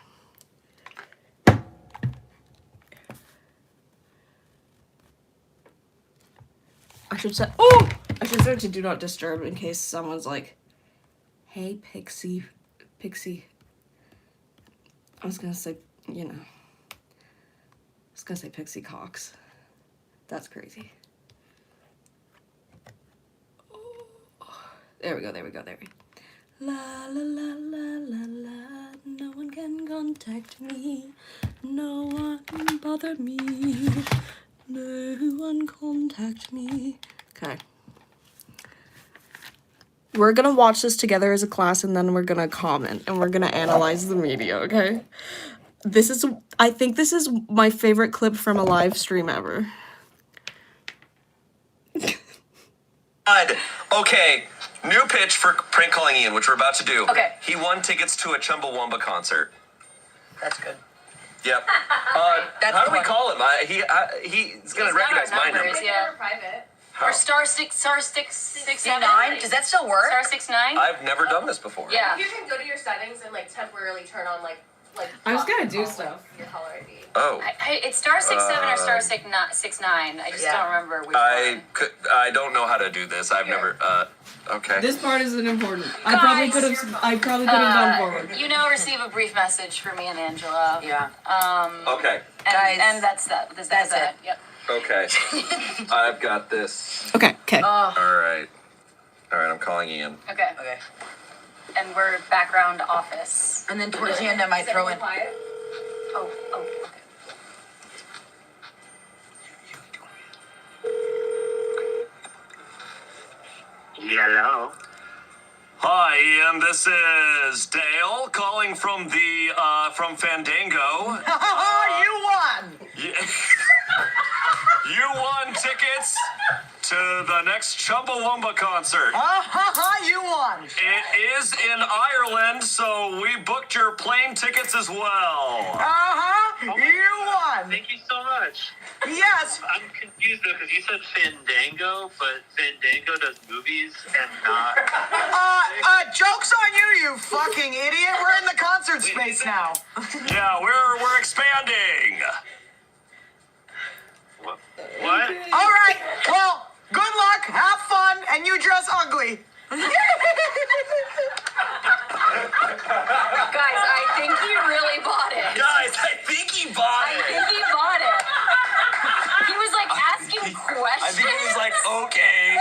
I should set it to do not disturb in case someone's like, hey, Pixie. I was gonna say, you know. I was gonna say Pixie Cox. That's crazy. There we go. La la la la la la, no one can contact me, no one bother me, no one contact me. Okay. We're gonna watch this together as a class and then we're gonna comment and we're gonna analyze the media, okay? I think this is my favorite clip from a live stream ever. Okay, new pitch for prank calling Ian, which we're about to do. Okay. He won tickets to a Chumbawamba concert. That's good. Yep. That's how do we funny. call him? He's gonna recognize my number. Yeah. Private. How? Or star 667. Does that still work? Star 69. I've never done this before. Yeah. You can go to your settings and like temporarily turn on like. I was gonna do stuff. Your caller ID. Oh. It's star 67 or star 69. I just Yeah. don't remember which one. I don't know how to do this. I've never. Okay. This part isn't important. I Guys, probably could have gone forward. You know, receive a brief message from me and Angela. Yeah. Okay. And, Guys, and that's that. That's it. Yep. Okay. I've got this. Okay. All right. I'm calling Ian. Okay. Okay. And we're background office. And then towards the end, I might throw in. Quiet. Oh, okay. Hello. Hi, Ian. This is Dale calling from from Fandango. You won! Yeah. You won tickets to the next Chumbawamba concert. You won! It is in Ireland, so we booked your plane tickets as well. You won! Thank you so much. Yes! I'm confused though because you said Fandango, but Fandango does movies and not. Joke's on you, you fucking idiot! We're in the concert space now. Yeah, we're expanding. What? Alright, well, good luck, have fun, and you dress ugly. Guys, I think he really bought it. Guys, I think he bought I it. think he bought it. He was like asking questions. I think he was like, okay,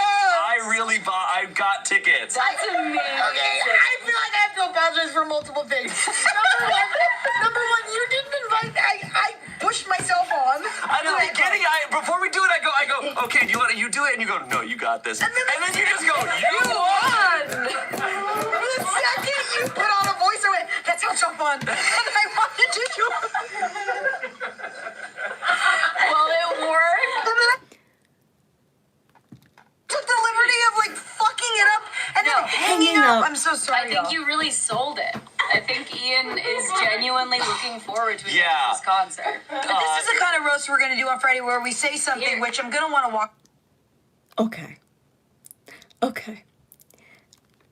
I got tickets. That's amazing. I feel like I have to apologize for multiple things. Number one, you didn't invite. I pushed myself on. At the beginning, before we do it, I go, okay, you do it, and you go, no, you got this, and then you just go, you won. For the second, you put on a voiceover. on, and I wanted to do Well, it worked. and then I took the liberty of like fucking it up and then hanging up. I'm so sorry. I think you really sold it. I think Ian is genuinely looking forward to this concert. But this is the kind of roast we're gonna do on Friday where we say something Here. which I'm gonna want to walk. Okay.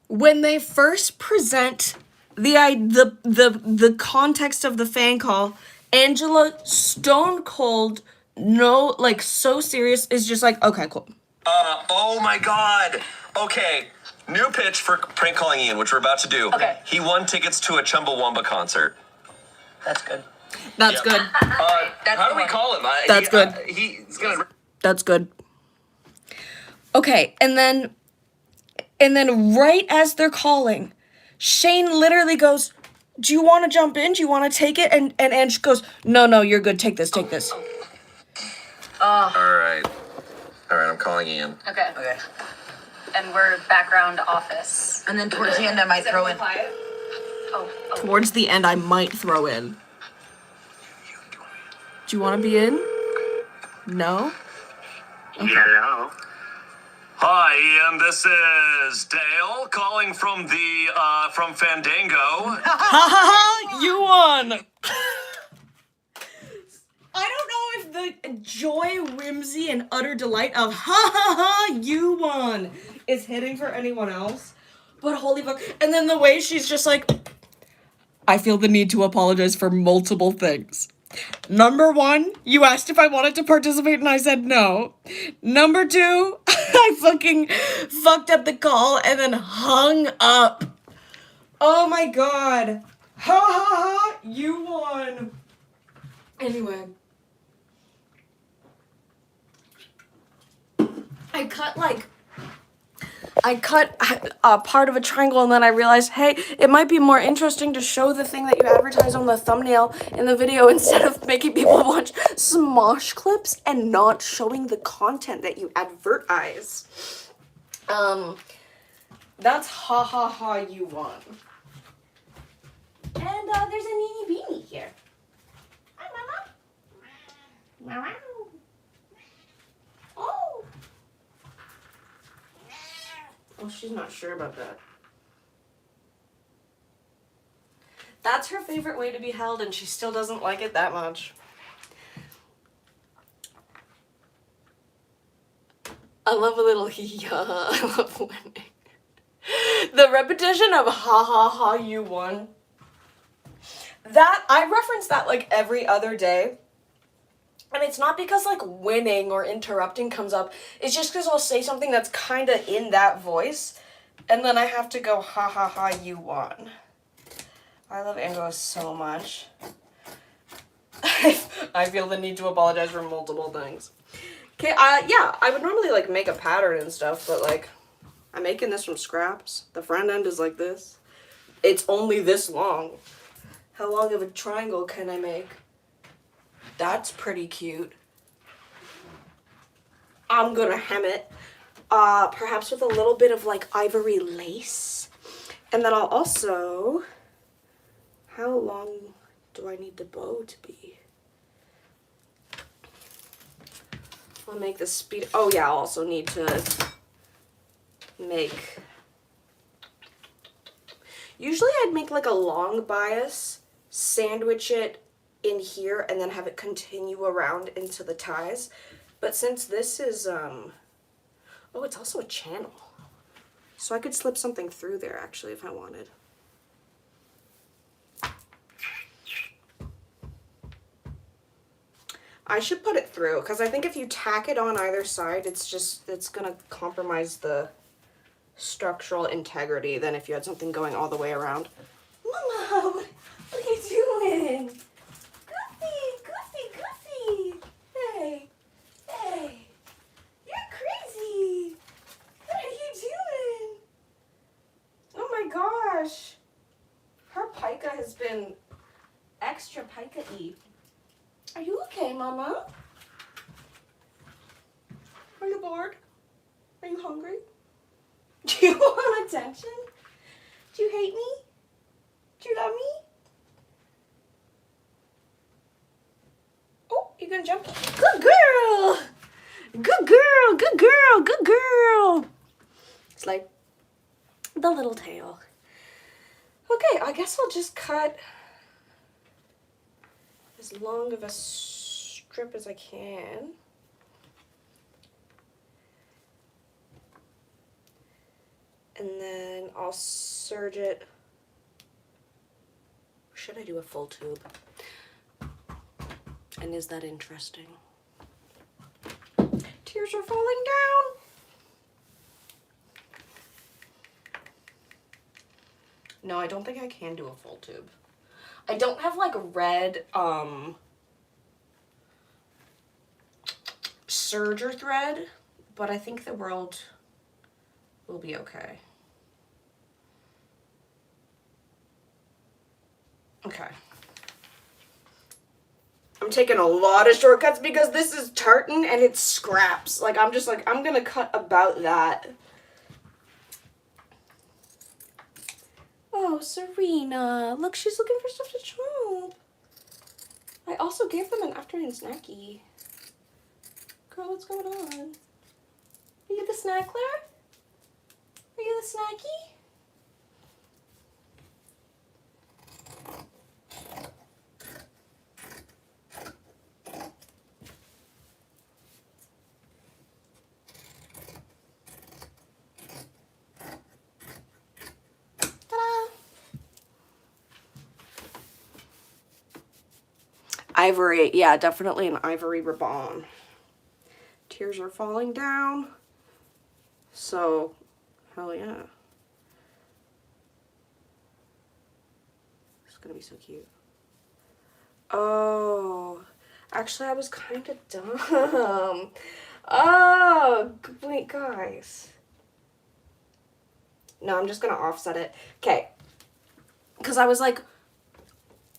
When they first present the context of the fan call, Angela stone cold, no, like so serious, is just like, okay, cool. Oh my god. Okay. New pitch for prank calling Ian, which we're about to do. Okay. He won tickets to a Chumbawamba concert. That's good. That's good. How do we call him? That's good. He's gonna. That's good. Okay, and then right as they're calling, Shane literally goes, "Do you want to jump in? Do you want to take it?" And Ange goes, "No, you're good. Take this. All right. I'm calling Ian. Okay. Okay. And we're background office. And then towards the end, I might throw in. Oh. Towards the end, I might throw in. Do you want to be in? No? Hello. Hi, Ian. This is Dale calling from from Fandango. You won! I don't know if the joy, whimsy, and utter delight of you won is hitting for anyone else. But holy fuck. And then the way she's just like, I feel the need to apologize for multiple things. Number one, you asked if I wanted to participate and I said no. Number two, I fucking fucked up the call and then hung up. Oh my god. You won. Anyway. I cut a part of a triangle and then I realized, hey, it might be more interesting to show the thing that you advertise on the thumbnail in the video instead of making people watch Smosh clips and not showing the content that you advertise. That's you won. And there's a Nini Beanie here. Hi, Mama. Meow. Oh. Oh, she's not sure about that. That's her favorite way to be held, and she still doesn't like it that much. I love a little hee-ha. I love winning. The repetition of you won. That, I reference that like every other day. And it's not because like winning or interrupting comes up. It's just because I'll say something that's kind of in that voice. And then I have to go, you won. I love Angela so much. I feel the need to apologize for multiple things. Okay, yeah, I would normally like make a pattern and stuff, but like, I'm making this from scraps. The front end is like this. It's only this long. How long of a triangle can I make? That's pretty cute. I'm gonna hem it, perhaps with a little bit of like ivory lace. And then I'll also, how long do I need the bow to be? I'll make the speed, oh yeah, I'll also need to make, usually I'd make like a long bias, sandwich it in here and then have it continue around into the ties. But since this is, oh, it's also a channel. So I could slip something through there actually if I wanted. I should put it through because I think if you tack it on either side, it's gonna compromise the structural integrity than if you had something going all the way around. Mama, what are you doing? Goofy. Hey. You're crazy. What are you doing? Oh my gosh. Her pica has been extra pica-y. Are you okay, Mama? Are you bored? Are you hungry? Do you want attention? Do you hate me? Do you love me? You gonna jump? Good girl! Good girl, good girl, good girl! It's like the little tail. Okay, I guess I'll just cut as long of a strip as I can. And then I'll serge it. Should I do a full tube? And is that interesting? Tears are falling down. No, I don't think I can do a full tube. I don't have like a red serger thread, but I think the world will be okay. Okay. I'm taking a lot of shortcuts because this is tartan and it's scraps. Like, I'm just like, I'm gonna cut about that. Oh, Serena. Look, she's looking for stuff to chomp. I also gave them an afternoon snacky. Girl, what's going on? Are you the snackler? Are you the snacky? Ivory, yeah, definitely an ivory ribbon. Tears are falling down. So, hell yeah. It's gonna be so cute. Oh, actually I was kind of dumb. Oh, wait, guys. No, I'm just gonna offset it. Okay, because I was like,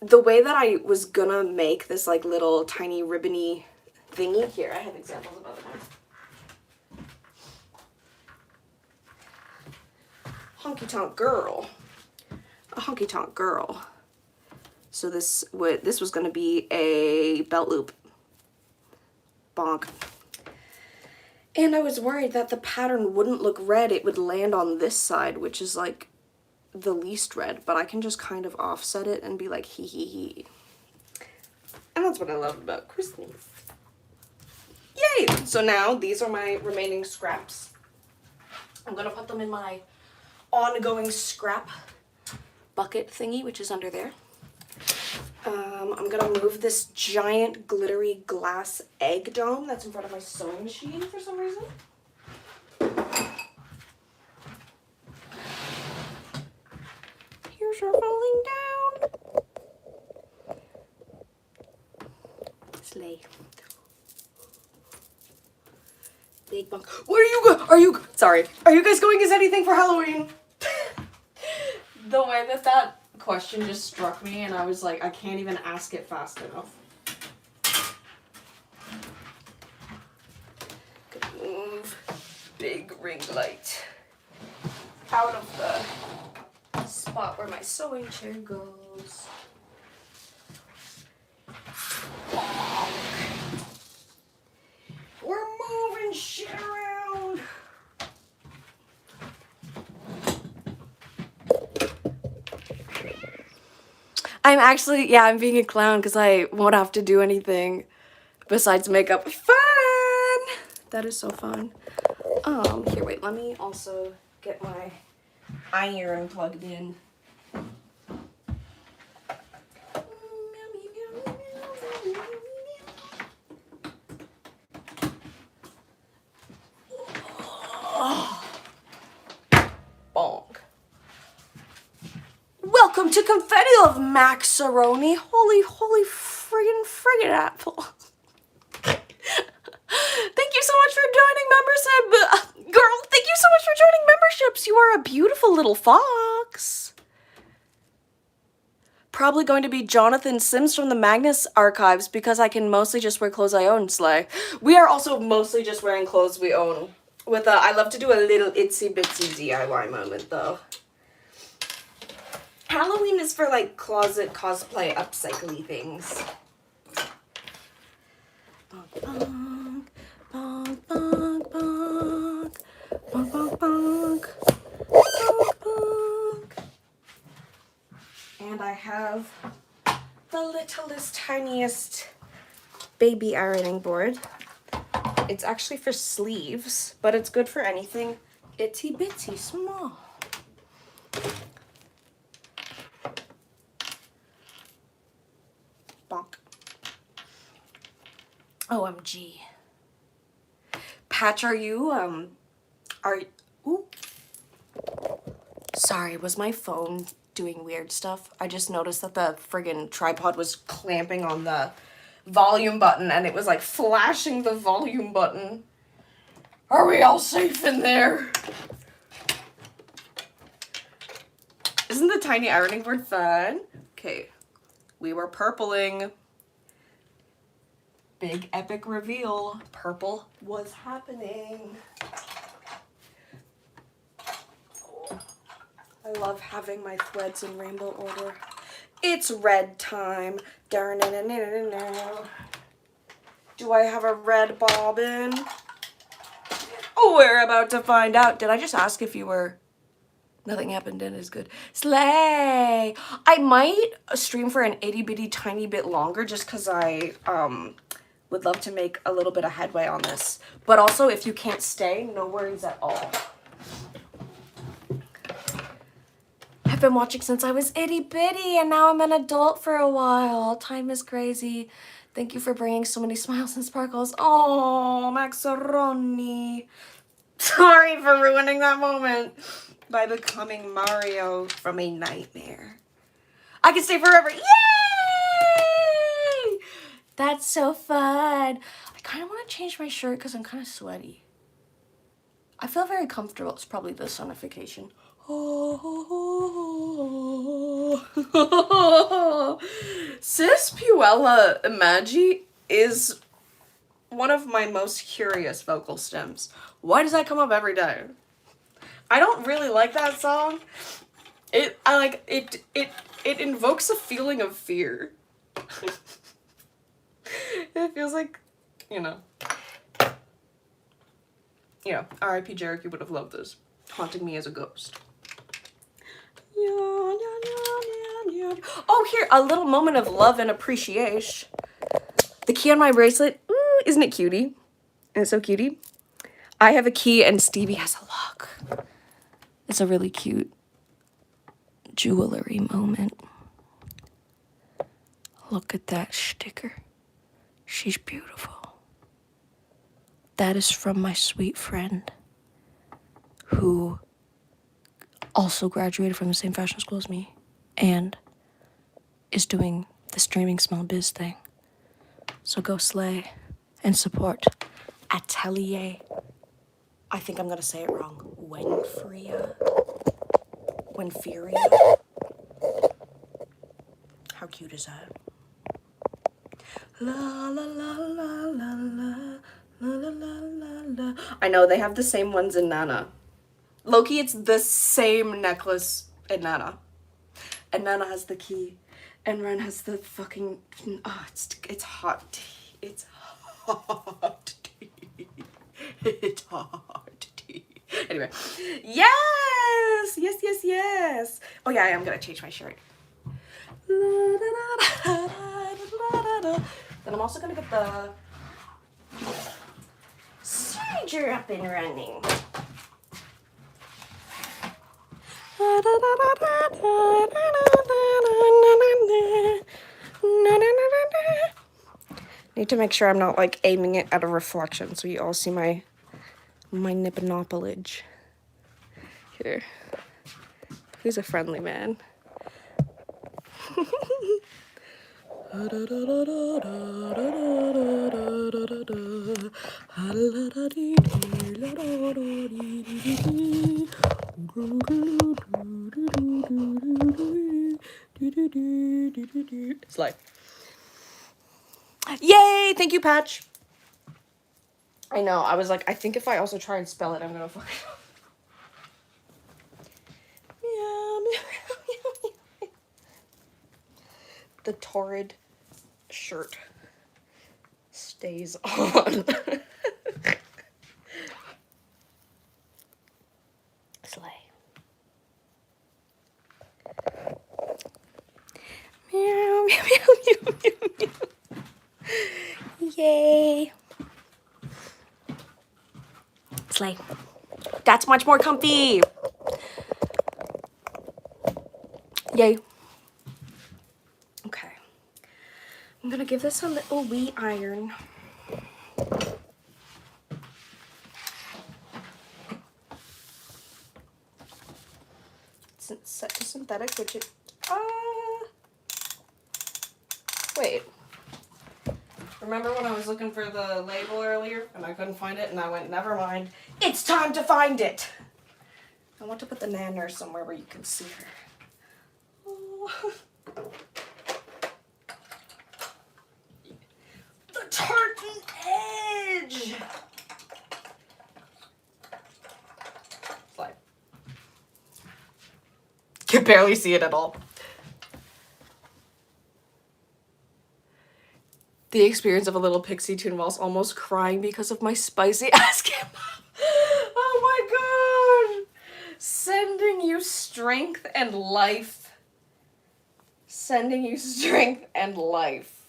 the way that I was gonna make this like little tiny ribbony thingy, here, I have examples of other ones. Honky tonk girl. A honky tonk girl. So this was gonna be a belt loop. Bonk. And I was worried that the pattern wouldn't look red, it would land on this side, which is like the least red, but I can just kind of offset it and be like hee hee hee. And that's what I love about Christmas. Yay! So now these are my remaining scraps. I'm gonna put them in my ongoing scrap bucket thingy, which is under there. I'm gonna move this giant glittery glass egg dome that's in front of my sewing machine for some reason. Tears are falling down. Slay. Big bunk. Where are you sorry. Are you guys going as anything for Halloween? The way that question just struck me and I was like, I can't even ask it fast enough. Gonna move big ring light out of the spot where my sewing chair goes. We're moving shit around. I'm actually, yeah, I'm being a clown because I won't have to do anything besides makeup. Fun! That is so fun. Here, wait, let me also get my iron plugged in. Bonk. Welcome to Confetti of Maxaroni. Holy friggin' apple. Thank you so much for joining membership. Girl, thank you so much for joining memberships. You are a beautiful little fox. Probably going to be Jonathan Sims from the Magnus Archives because I can mostly just wear clothes I own, Slay. We are also mostly just wearing clothes we own. With I love to do a little itsy bitsy DIY moment though. Halloween is for like closet cosplay upcycling things. Bonk, bonk, bonk, bonk. Bonk, bonk, bonk. Bonk, bonk. And I have the littlest, tiniest baby ironing board. It's actually for sleeves, but it's good for anything itty bitty small. Bonk. OMG. Patch, ooh. Sorry, was my phone doing weird stuff? I just noticed that the friggin' tripod was clamping on the volume button and it was like flashing the volume button. Are we all safe in there? Isn't the tiny ironing board fun? Okay, we were purpling. Big epic reveal. Purple was happening. I love having my threads in rainbow order. It's red time. Do I have a red bobbin? Oh, we're about to find out. Did I just ask if you were... Nothing happened and is good. Slay! I might stream for an itty bitty tiny bit longer just because I would love to make a little bit of headway on this. But also, if you can't stay, no worries at all. I've been watching since I was itty bitty and now I'm an adult for a while. Time is crazy. Thank you for bringing so many smiles and sparkles. Oh, Maxaroni. Sorry for ruining that moment by becoming Mario from a nightmare. I can stay forever. Yay! That's so fun. I kind of want to change my shirt because I'm kind of sweaty. I feel very comfortable. It's probably the sonification. Sis Puella Imagi is one of my most curious vocal stems. Why does that come up every day? I don't really like that song. It invokes a feeling of fear. It feels like, you know, R.I.P. Jericho would have loved this. Haunting me as a ghost. Oh, here, a little moment of love and appreciation. The key on my bracelet, isn't it cutie? And it's so cutie. I have a key and Stevie has a lock. It's a really cute jewelry moment. Look at that sticker. She's beautiful. That is from my sweet friend who also graduated from the same fashion school as me and is doing the streaming small biz thing. So go slay and support Atelier. I think I'm gonna say it wrong. Wenferia. How cute is that? La la la la la la la la la la. I know they have the same ones in Nana. Loki, it's the same necklace in Nana. And Nana has the key. And Ren has the fucking... Oh, it's hot tea. It's hot tea. It's hot tea. Anyway. Yes! Yes, yes, yes! Oh yeah, I am gonna change my shirt. Then I'm also gonna get the serger up and running. Need to make sure I'm not like aiming it at a reflection so you all see my nipponopolage. Here. He's a friendly man. It's like, yay! Thank you, Patch. I know. I was like, I think if I also try and spell it, I'm gonna fuck it up. The torrid shirt. stays on. Slay. Meow, meow, meow, meow, meow, meow. Yay. Slay. That's much more comfy. Yay. Okay. I'm gonna give this a little wee iron. It's set to synthetic, which it, wait. Remember when I was looking for the label earlier and I couldn't find it and I went, never mind. It's time to find it. I want to put the Nana somewhere where you can see her. Oh. The tartan edge. Slide. Can barely see it at all. The experience of a little pixie tune whilst almost crying because of my spicy ass kebab. Oh my god! Sending you strength and life. Sending you strength and life.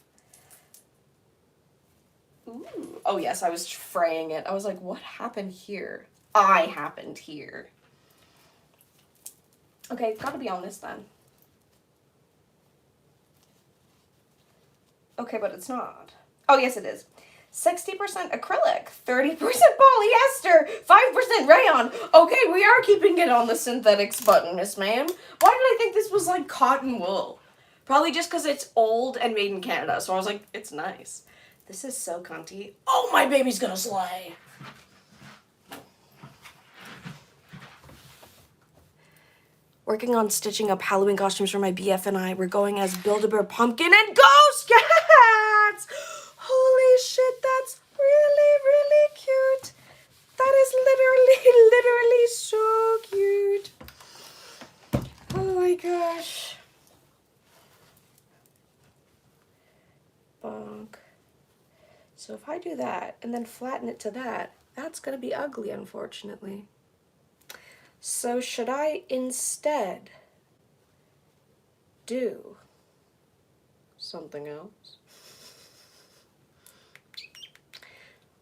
Ooh. Oh yes, I was fraying it. I was like, what happened here? I happened here. Okay, gotta be honest then. Okay, but it's not. Oh, yes, it is. 60% acrylic, 30% polyester, 5% rayon. Okay, we are keeping it on the synthetics button, Miss Ma'am. Why did I think this was like cotton wool? Probably just because it's old and made in Canada. So I was like, it's nice. This is so cunty. Oh, my baby's gonna slay. Working on stitching up Halloween costumes for my BF and I. We're going as Build-A-Bear Pumpkin and Ghost Cats! Holy shit, that's really, really cute. That is literally, literally so cute. Oh my gosh. Bonk. So if I do that and then flatten it to that, that's gonna be ugly, unfortunately. So should I instead do something else?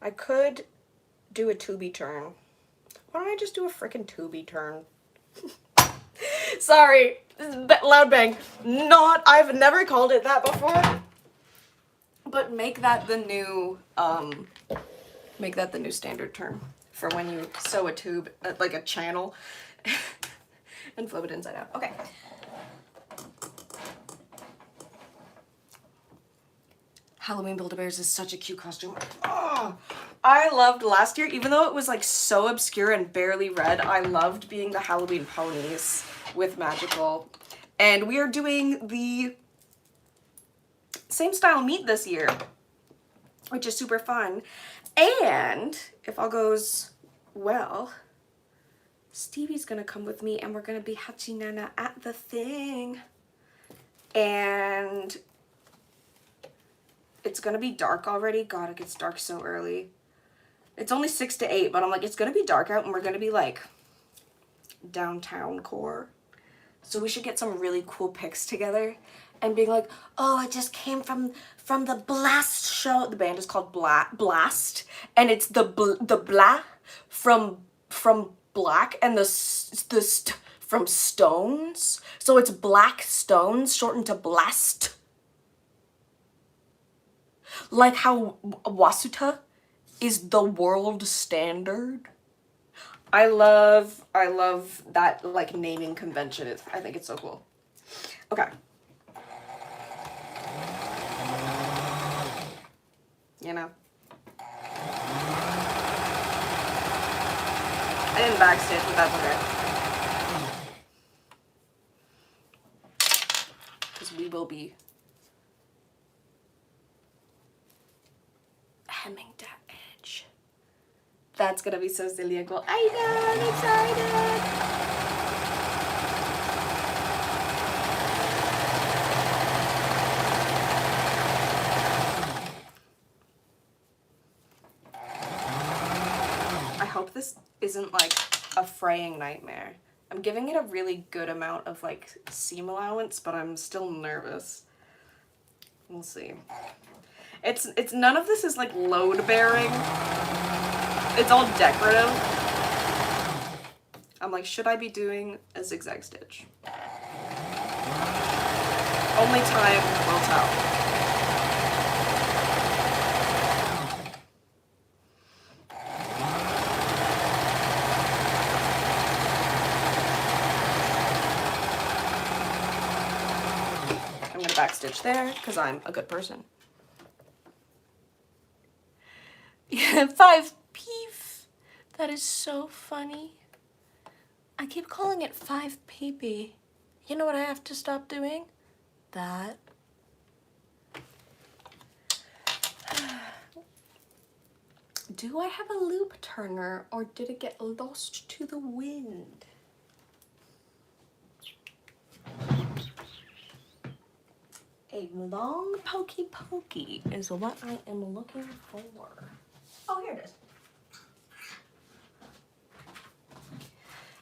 I could do a tubey turn. Why don't I just do a frickin' tubey turn? Sorry, loud bang. I've never called it that before. But make that the new standard term for when you sew a tube, like a channel, and flip it inside out. Okay. Halloween Build-A-Bears is such a cute costume. Oh, I loved last year, even though it was like so obscure and barely read, I loved being the Halloween ponies with Magical. And we are doing the same style meet this year, which is super fun. And if all goes well, Stevie's gonna come with me and we're gonna be Hachi Nana at the thing. And it's gonna be dark already. God, it gets dark so early. It's only 6 to 8, but I'm like, it's gonna be dark out and we're gonna be like downtown core. So we should get some really cool pics together and being like, oh, I just came from the Blast show. The band is called Blast, and it's the blah from black and the from stones. So it's Black Stones shortened to Blast. Like how Wasuta is the world standard. I love that like naming convention. I think it's so cool. Okay. You know. I didn't backstitch, but that's okay. Because we will be hemming that edge. That's gonna be so silly and cool. I know, I'm excited. isn't like a fraying nightmare. I'm giving it a really good amount of like seam allowance, but I'm still nervous. We'll see. It's none of this is like load bearing. It's all decorative. I'm like, should I be doing a zigzag stitch? Only time will tell. I'm gonna backstitch there because I'm a good person. Yeah, 5 peef. That is so funny. I keep calling it 5 peepee. You know what I have to stop doing? That. Do I have a loop turner or did it get lost to the wind? A long pokey is what I am looking for. Oh, here it is.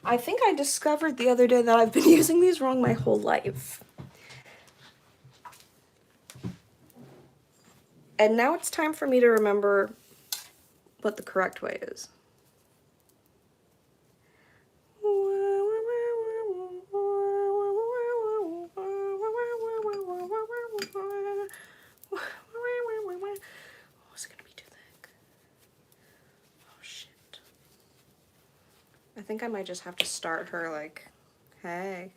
I think I discovered the other day that I've been using these wrong my whole life. And now it's time for me to remember what the correct way is. Was it gonna be too thick? Oh shit. I think I might just have to start her like, hey.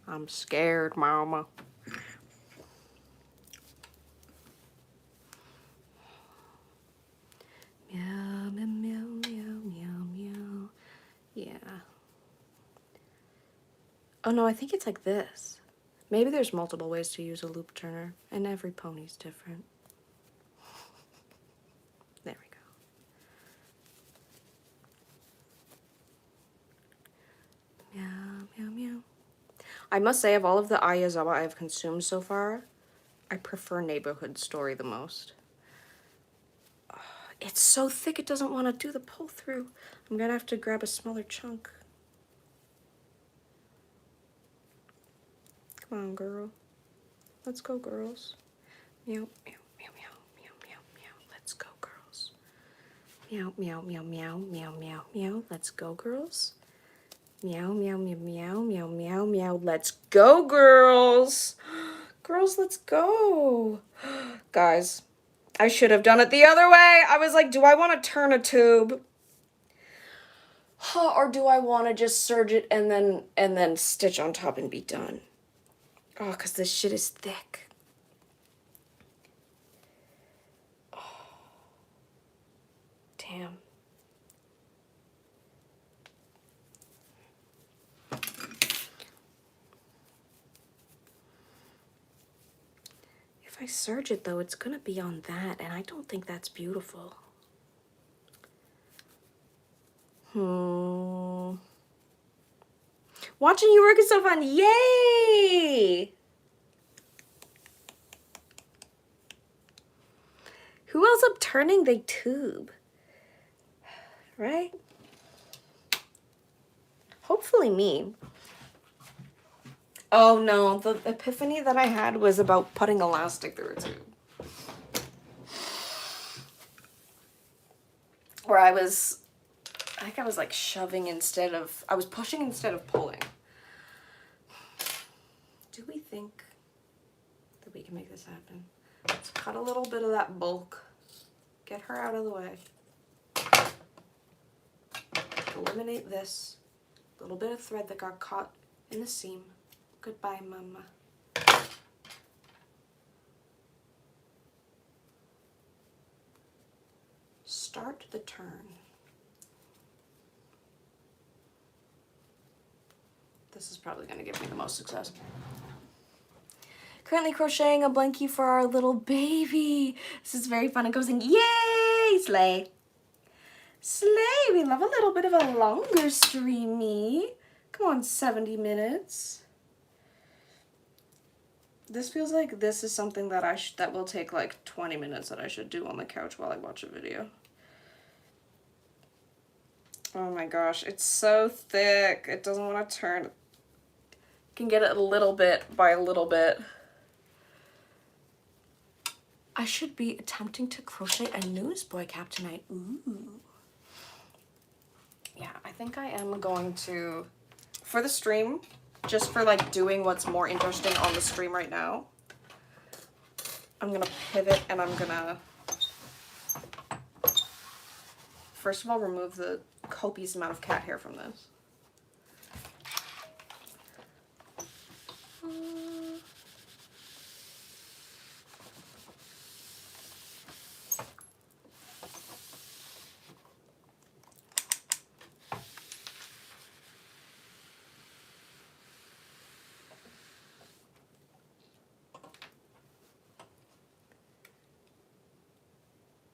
I'm scared, mama. Meow, meow, meow, meow, meow, meow. Yeah. Oh no, I think it's like this. Maybe there's multiple ways to use a loop turner, and every pony's different. There we go. Meow, meow, meow. I must say, of all of the Ayazawa I've consumed so far, I prefer Neighborhood Story the most. It's so thick it doesn't want to do the pull through. I'm gonna have to grab a smaller chunk. Come on, girl. Let's go, girls. Meow, meow, meow, meow, meow, meow, meow. Let's go, girls. Meow, meow, meow, meow, meow, meow, meow. Let's go, girls. Meow, meow, meow, meow, meow, meow, meow. Let's go, girls. Girls, let's go. Guys, I should have done it the other way. I was like, do I want to turn a tube? Or do I want to just serge it and then stitch on top and be done? Oh, because this shit is thick. Oh. Damn. If I serge it though, it's gonna be on that, and I don't think that's beautiful. Watching you work is so fun. Yay! Who else upturning the tube? Right? Hopefully me. Oh no, the epiphany that I had was about putting elastic through a tube. Where I think I was like shoving I was pushing instead of pulling. Do we think that we can make this happen? Let's cut a little bit of that bulk. Get her out of the way. Eliminate this little bit of thread that got caught in the seam. Goodbye, mama. Start the turn. This is probably going to give me the most success. Currently crocheting a blankie for our little baby. This is very fun. It goes in, yay, slay. Slay, we love a little bit of a longer streamy. Come on, 70 minutes. This feels like this is something that that will take like 20 minutes that I should do on the couch while I watch a video. Oh my gosh, it's so thick. It doesn't want to turn. Can get it a little bit by a little bit. I should be attempting to crochet a newsboy cap tonight. Ooh. Yeah, I think I am going to, for the stream, just for like doing what's more interesting on the stream right now, I'm gonna pivot and I'm gonna, first of all, remove the copious amount of cat hair from this.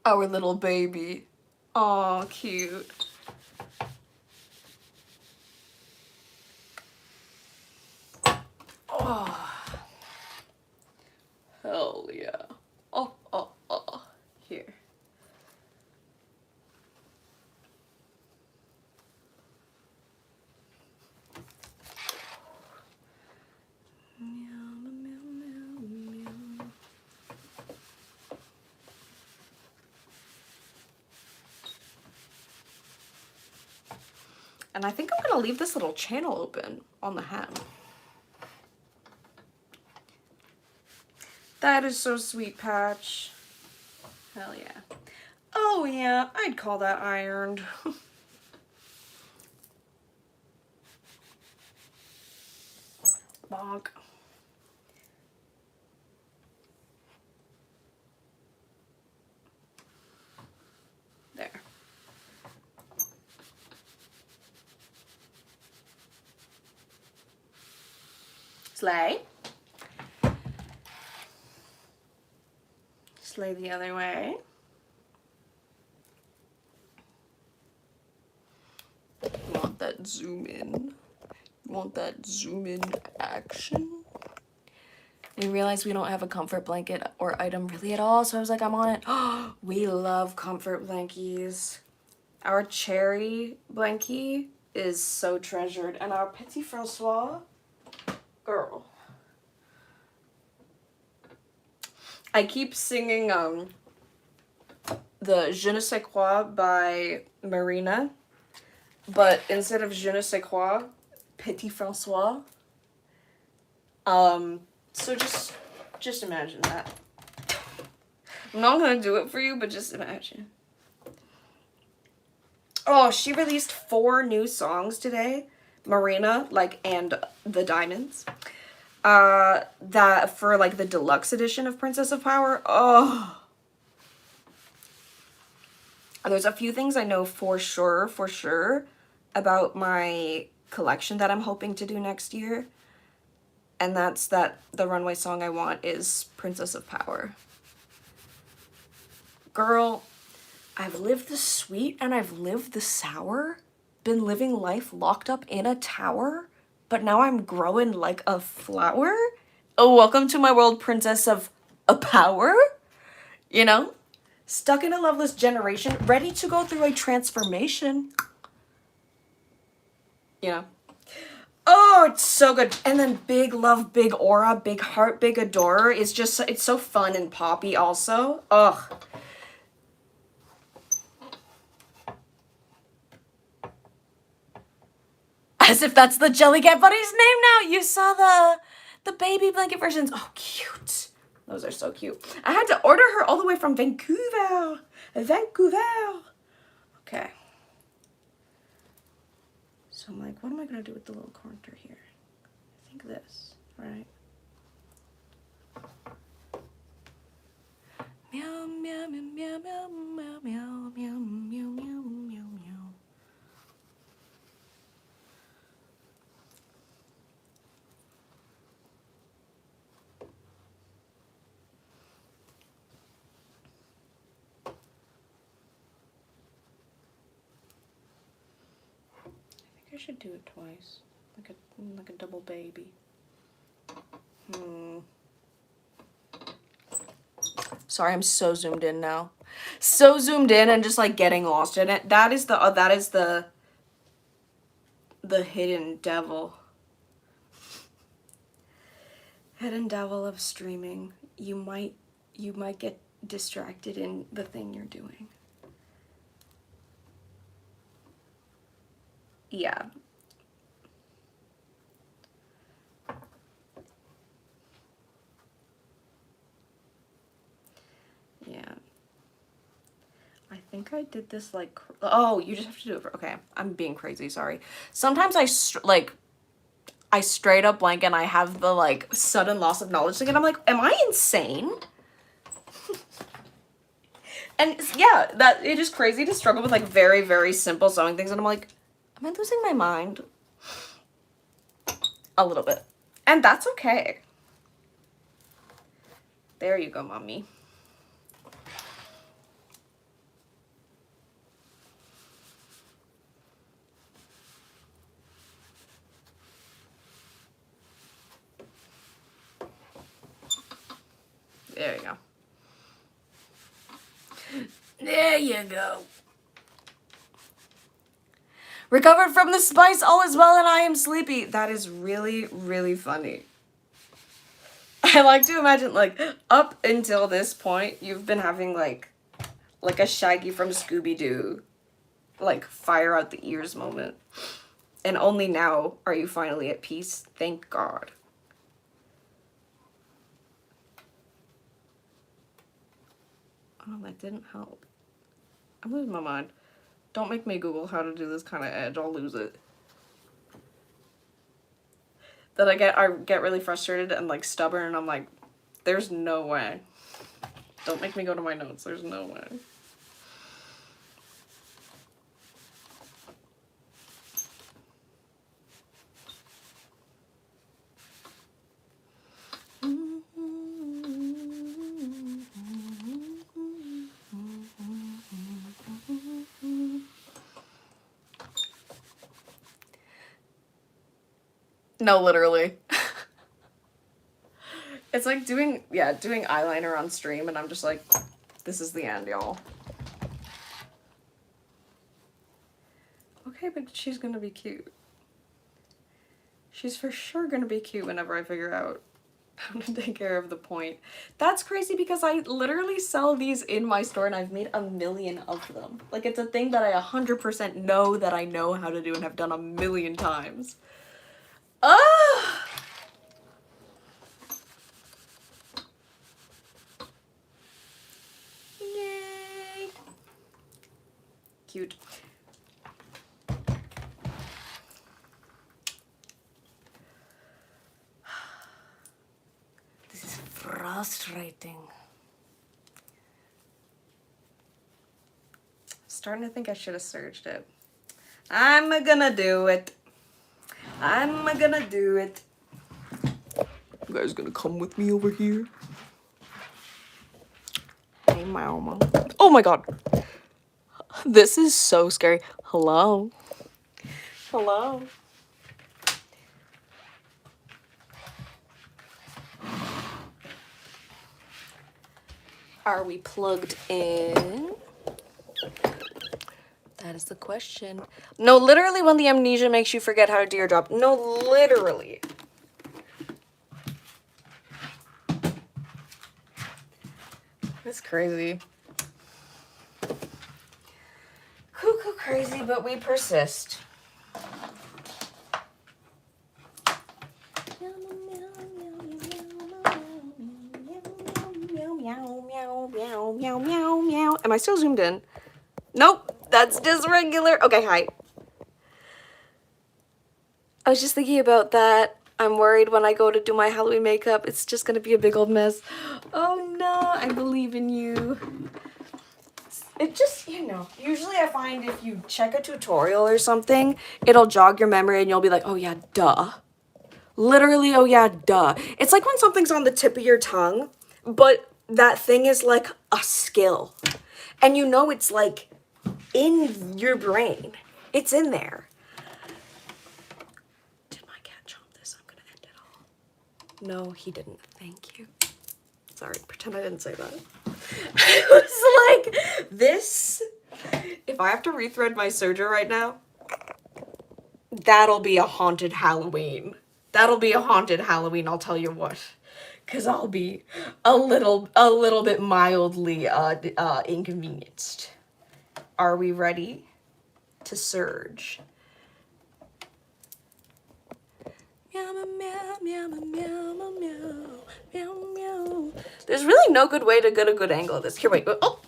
Our little baby. Aw, cute. Oh. Hell yeah. Oh, oh, oh. Here. And I think I'm gonna leave this little channel open on the hem. That is so sweet, Patch. Hell yeah. Oh yeah, I'd call that ironed. Bonk. There. Slay. Slay the other way. You want that zoom in? You want that zoom in action? We realized we don't have a comfort blanket or item really at all, so I was like, I'm on it. We love comfort blankies. Our cherry blankie is so treasured, and our Petit Francois, girl. I keep singing the Je ne sais quoi by Marina, but instead of Je ne sais quoi, Petit Francois. So just imagine that. I'm not gonna do it for you, but just imagine. Oh, she released 4 new songs today. Marina, like, and the Diamonds. That for like the deluxe edition of Princess of Power. Oh. There's a few things I know for sure about my collection that I'm hoping to do next year. And that's that the runway song I want is Princess of Power. Girl, I've lived the sweet and I've lived the sour. Been living life locked up in a tower, but now I'm growing like a flower. Oh, welcome to my world, Princess of a Power. You know? Stuck in a loveless generation, ready to go through a transformation. You know? Oh, it's so good. And then Big Love, Big Aura, Big Heart, Big Adorer is just, it's so fun and poppy also. Ugh. As if that's the Jelly Cat Buddy's name now. You saw the baby blanket versions. Oh, cute. Those are so cute. I had to order her all the way from Vancouver. Okay. So I'm like, what am I going to do with the little contour here? I think this, right? Meow, meow, meow, meow, meow, meow, meow, meow, meow, meow, meow, meow. I should do it twice, like a double baby. Sorry, I'm so zoomed in now. So zoomed in and just like getting lost in it. That is the hidden devil. Hidden devil of streaming. You might get distracted in the thing you're doing. Yeah. Yeah. I think I did this like, oh, you just have to do it for, okay. I'm being crazy, sorry. Sometimes I straight up blank and I have the like sudden loss of knowledge thing and I'm like, am I insane? And yeah, that it is crazy to struggle with like very, very simple sewing things and I'm like, am I losing my mind? A little bit. And that's okay. There you go, mommy. There you go. There you go. Recovered from the spice, all is well and I am sleepy. That is really, really funny. I like to imagine, like, up until this point, you've been having, like a Shaggy from Scooby-Doo, like, fire out the ears moment. And only now are you finally at peace. Thank God. Oh, that didn't help. I'm losing my mind. Don't make me Google how to do this kind of edge. I'll lose it. That I get really frustrated and like stubborn and I'm like, there's no way. Don't make me go to my notes. There's no way. No, literally. It's like doing eyeliner on stream and I'm just like, this is the end, y'all. Okay, but she's gonna be cute. She's for sure gonna be cute whenever I figure out how to take care of the point. That's crazy because I literally sell these in my store and I've made 1 million of them. Like, it's a thing that I 100% know that I know how to do and have done 1 million times. Ah! Yay! Cute. This is frustrating. Starting to think I should have searched it. I'm gonna do it. I'm gonna do it. You guys gonna come with me over here? Hey, mama. Oh my god. This is so scary. Hello? Hello? Are we plugged in? That is the question. No, literally when the amnesia makes you forget how to do your job. No, literally. That's crazy. Cuckoo crazy, but we persist. Am I still zoomed in? Nope, that's just regular. Okay, hi. I was just thinking about that. I'm worried when I go to do my Halloween makeup, it's just gonna be a big old mess. Oh no, I believe in you. It just, you know, usually I find if you check a tutorial or something, it'll jog your memory and you'll be like, oh yeah, duh. Literally, oh yeah, duh. It's like when something's on the tip of your tongue, but that thing is like a skill. And you know it's like in your brain. It's in there. Did my cat chomp this? I'm gonna end it all. No, he didn't. Thank you. Sorry, pretend I didn't say that. I was like, this, if I have to rethread my serger right now, that'll be a haunted Halloween. That'll be a haunted Halloween, I'll tell you what. Cause I'll be a little bit mildly inconvenienced. Are we ready to surge? Meow, meow, meow, meow, meow, meow, meow, meow. There's really no good way to get a good angle of this. Here, wait. Oh,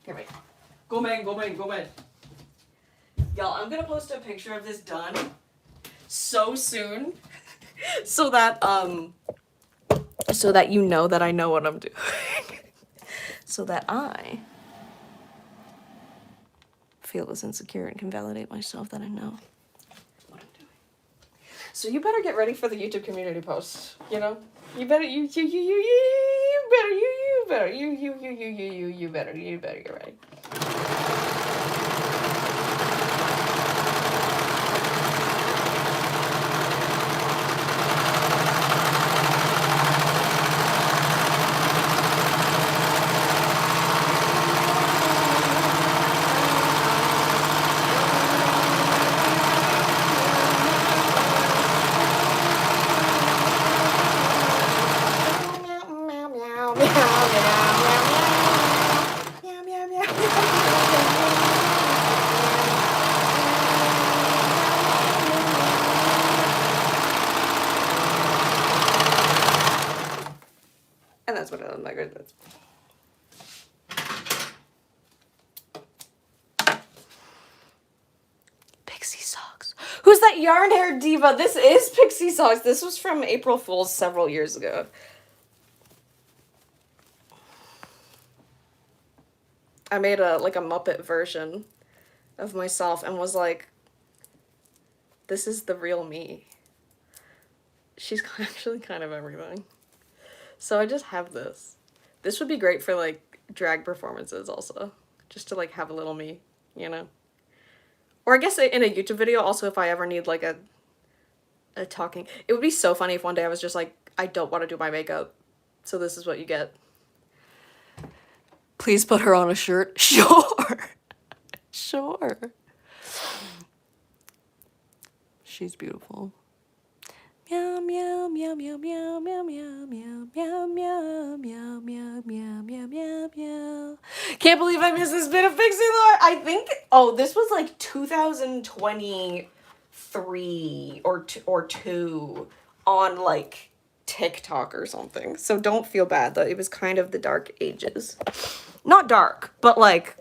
here, wait. Go man, go man, go man. Y'all, I'm gonna post a picture of this done so soon, so that you know that I know what I'm doing, so that I feel less insecure and can validate myself that I know what I'm doing. So you better get ready for the YouTube community post. You know, you better you better get ready. And that's what I love my grades. Pixie Socks. Who's that yarn hair diva? This is Pixie Socks. This was from April Fool's several years ago. I made a Muppet version of myself and was like, this is the real me. She's actually kind of everything. So I just have this. This would be great for like drag performances also. Just to like have a little me, you know? Or I guess in a YouTube video also if I ever need like a talking. It would be so funny if one day I was just like, I don't want to do my makeup. So this is what you get. Please put her on a shirt. Sure. Sure. She's beautiful. Meow meow meow meow meow meow meow meow meow meow meow meow meow meow meow meow. Can't believe I missed this bit of Pixie lore. I think this was like 2023 or 2 on like TikTok or something. So don't feel bad though. It was kind of the dark ages. Not dark, but like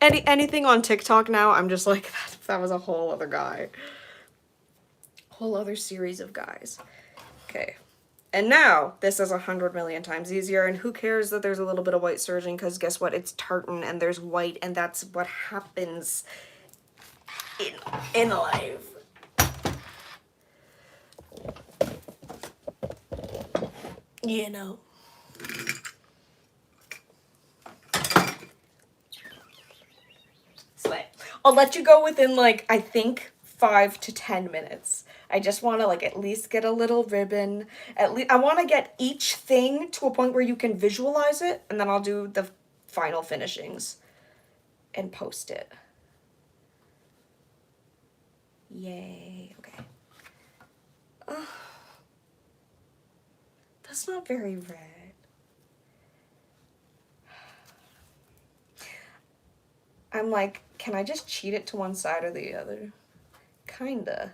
anything on TikTok now, I'm just like that was a whole other guy. Whole other series of guys. Okay. And now, this is 100 million times easier, and who cares that there's a little bit of white surging, because guess what? It's tartan, and there's white, and that's what happens in life. You know. Slay. I'll let you go within, like, I think 5 to 10 minutes. I just want to like at least get a little ribbon. At least I want to get each thing to a point where you can visualize it, and then I'll do the final finishings and post it. Yay. Okay. That's not very red. I'm like, can I just cheat it to one side or the other? Kinda.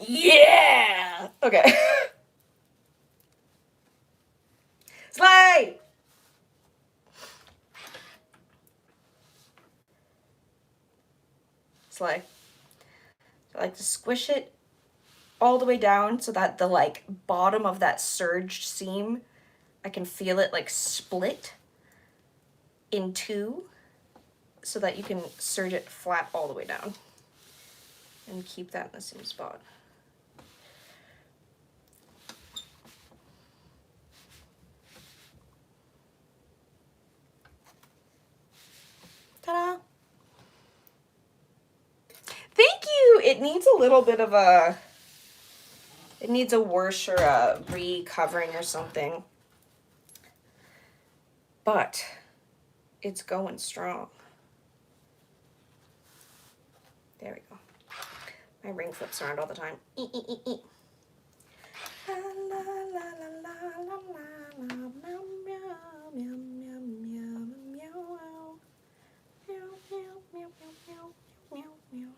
Yeah! Okay. Slay! Slay. I like to squish it all the way down so that the like bottom of that surged seam, I can feel it like split in two so that you can serge it flat all the way down. And keep that in the same spot. Ta-da! Thank you! It needs a little bit of a It needs a wash or a recovering or something. But it's going strong. There we go. My ring flips around all the time. La, la, la, la, la, la, la, meow, meow, meow, meow, meow, meow. Meow, meow, meow, meow, meow, meow, meow.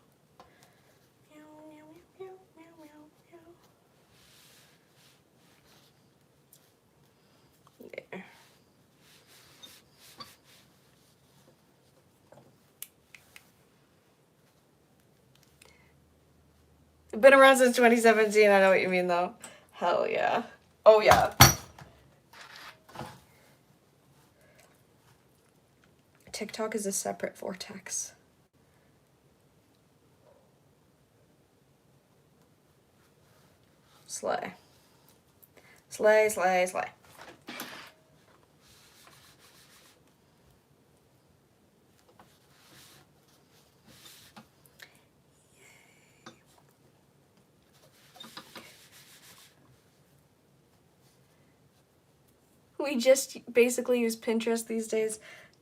Meow, meow, meow, meow, meow, meow. There. Been around since 2017. I know what you mean, though. Hell yeah. Oh, yeah. TikTok is a separate vortex. Slay. Slay, slay, slay. We just basically use Pinterest these days.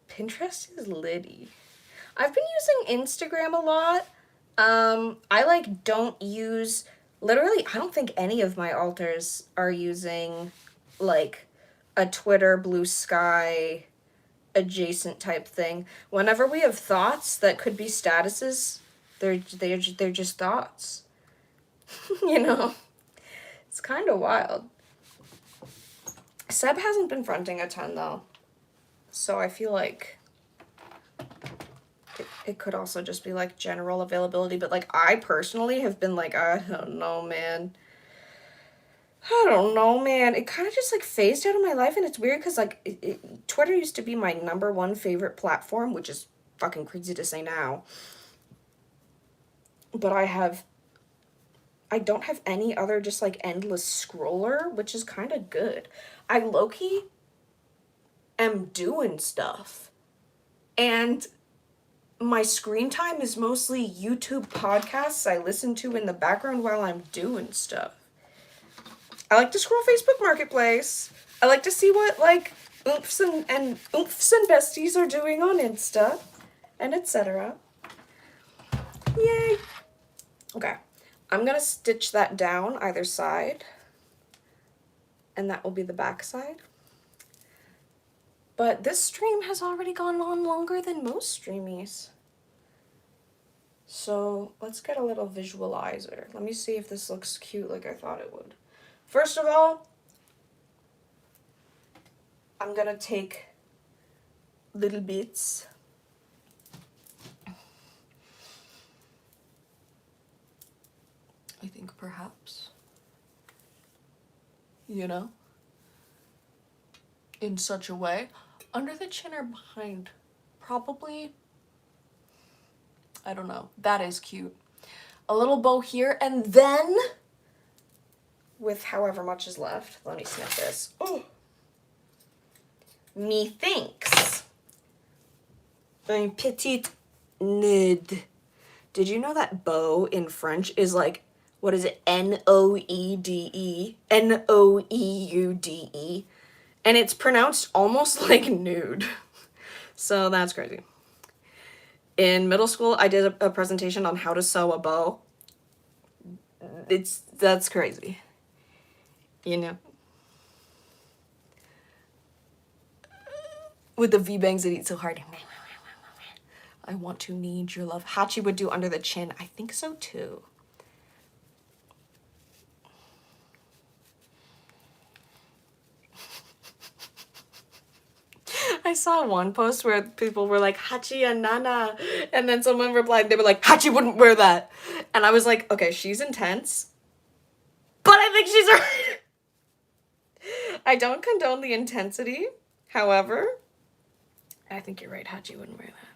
Pinterest is litty. I've been using Instagram a lot. I like don't use, literally, I don't think any of my alters are using like a Twitter, Blue Sky adjacent type thing. Whenever we have thoughts that could be statuses, they're just thoughts. You know? It's kind of wild. Seb hasn't been fronting a ton though, so I feel like it could also just be like general availability, but like I personally have been like, I don't know, man. It kind of just like phased out of my life, and it's weird because like Twitter used to be my #1 favorite platform, which is fucking crazy to say now. But I don't have any other just like endless scroller, which is kind of good. I low-key am doing stuff. And my screen time is mostly YouTube podcasts I listen to in the background while I'm doing stuff. I like to scroll Facebook Marketplace. I like to see what like oomphs and besties are doing on Insta and etc. Yay. Okay. I'm gonna stitch that down either side, and that will be the back side. But this stream has already gone on longer than most streamies. So let's get a little visualizer. Let me see if this looks cute like I thought it would. First of all, I'm gonna take little bits. I think perhaps, you know, in such a way, under the chin or behind, probably, I don't know, that is cute. A little bow here, and then, with however much is left, let me sniff this. Oh, methinks, un petit nid. Did you know that beau in French is like, what is it, N-O-E-D-E? N-O-E-U-D-E. And it's pronounced almost like nude. So that's crazy. In middle school, I did a presentation on how to sew a bow. That's crazy. You know? With the V-bangs that eat so hard. I want to need your love. Hachi would do under the chin. I think so too. I saw one post where people were like, Hachi and Nana. And then someone replied, they were like, Hachi wouldn't wear that. And I was like, okay, she's intense. But I think she's right. I don't condone the intensity. However, I think you're right. Hachi wouldn't wear that.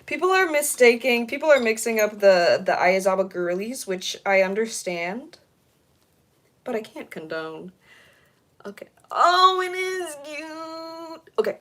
People are mixing up the Aizawa girlies, which I understand. But I can't condone. Okay. Oh, it is cute. Okay.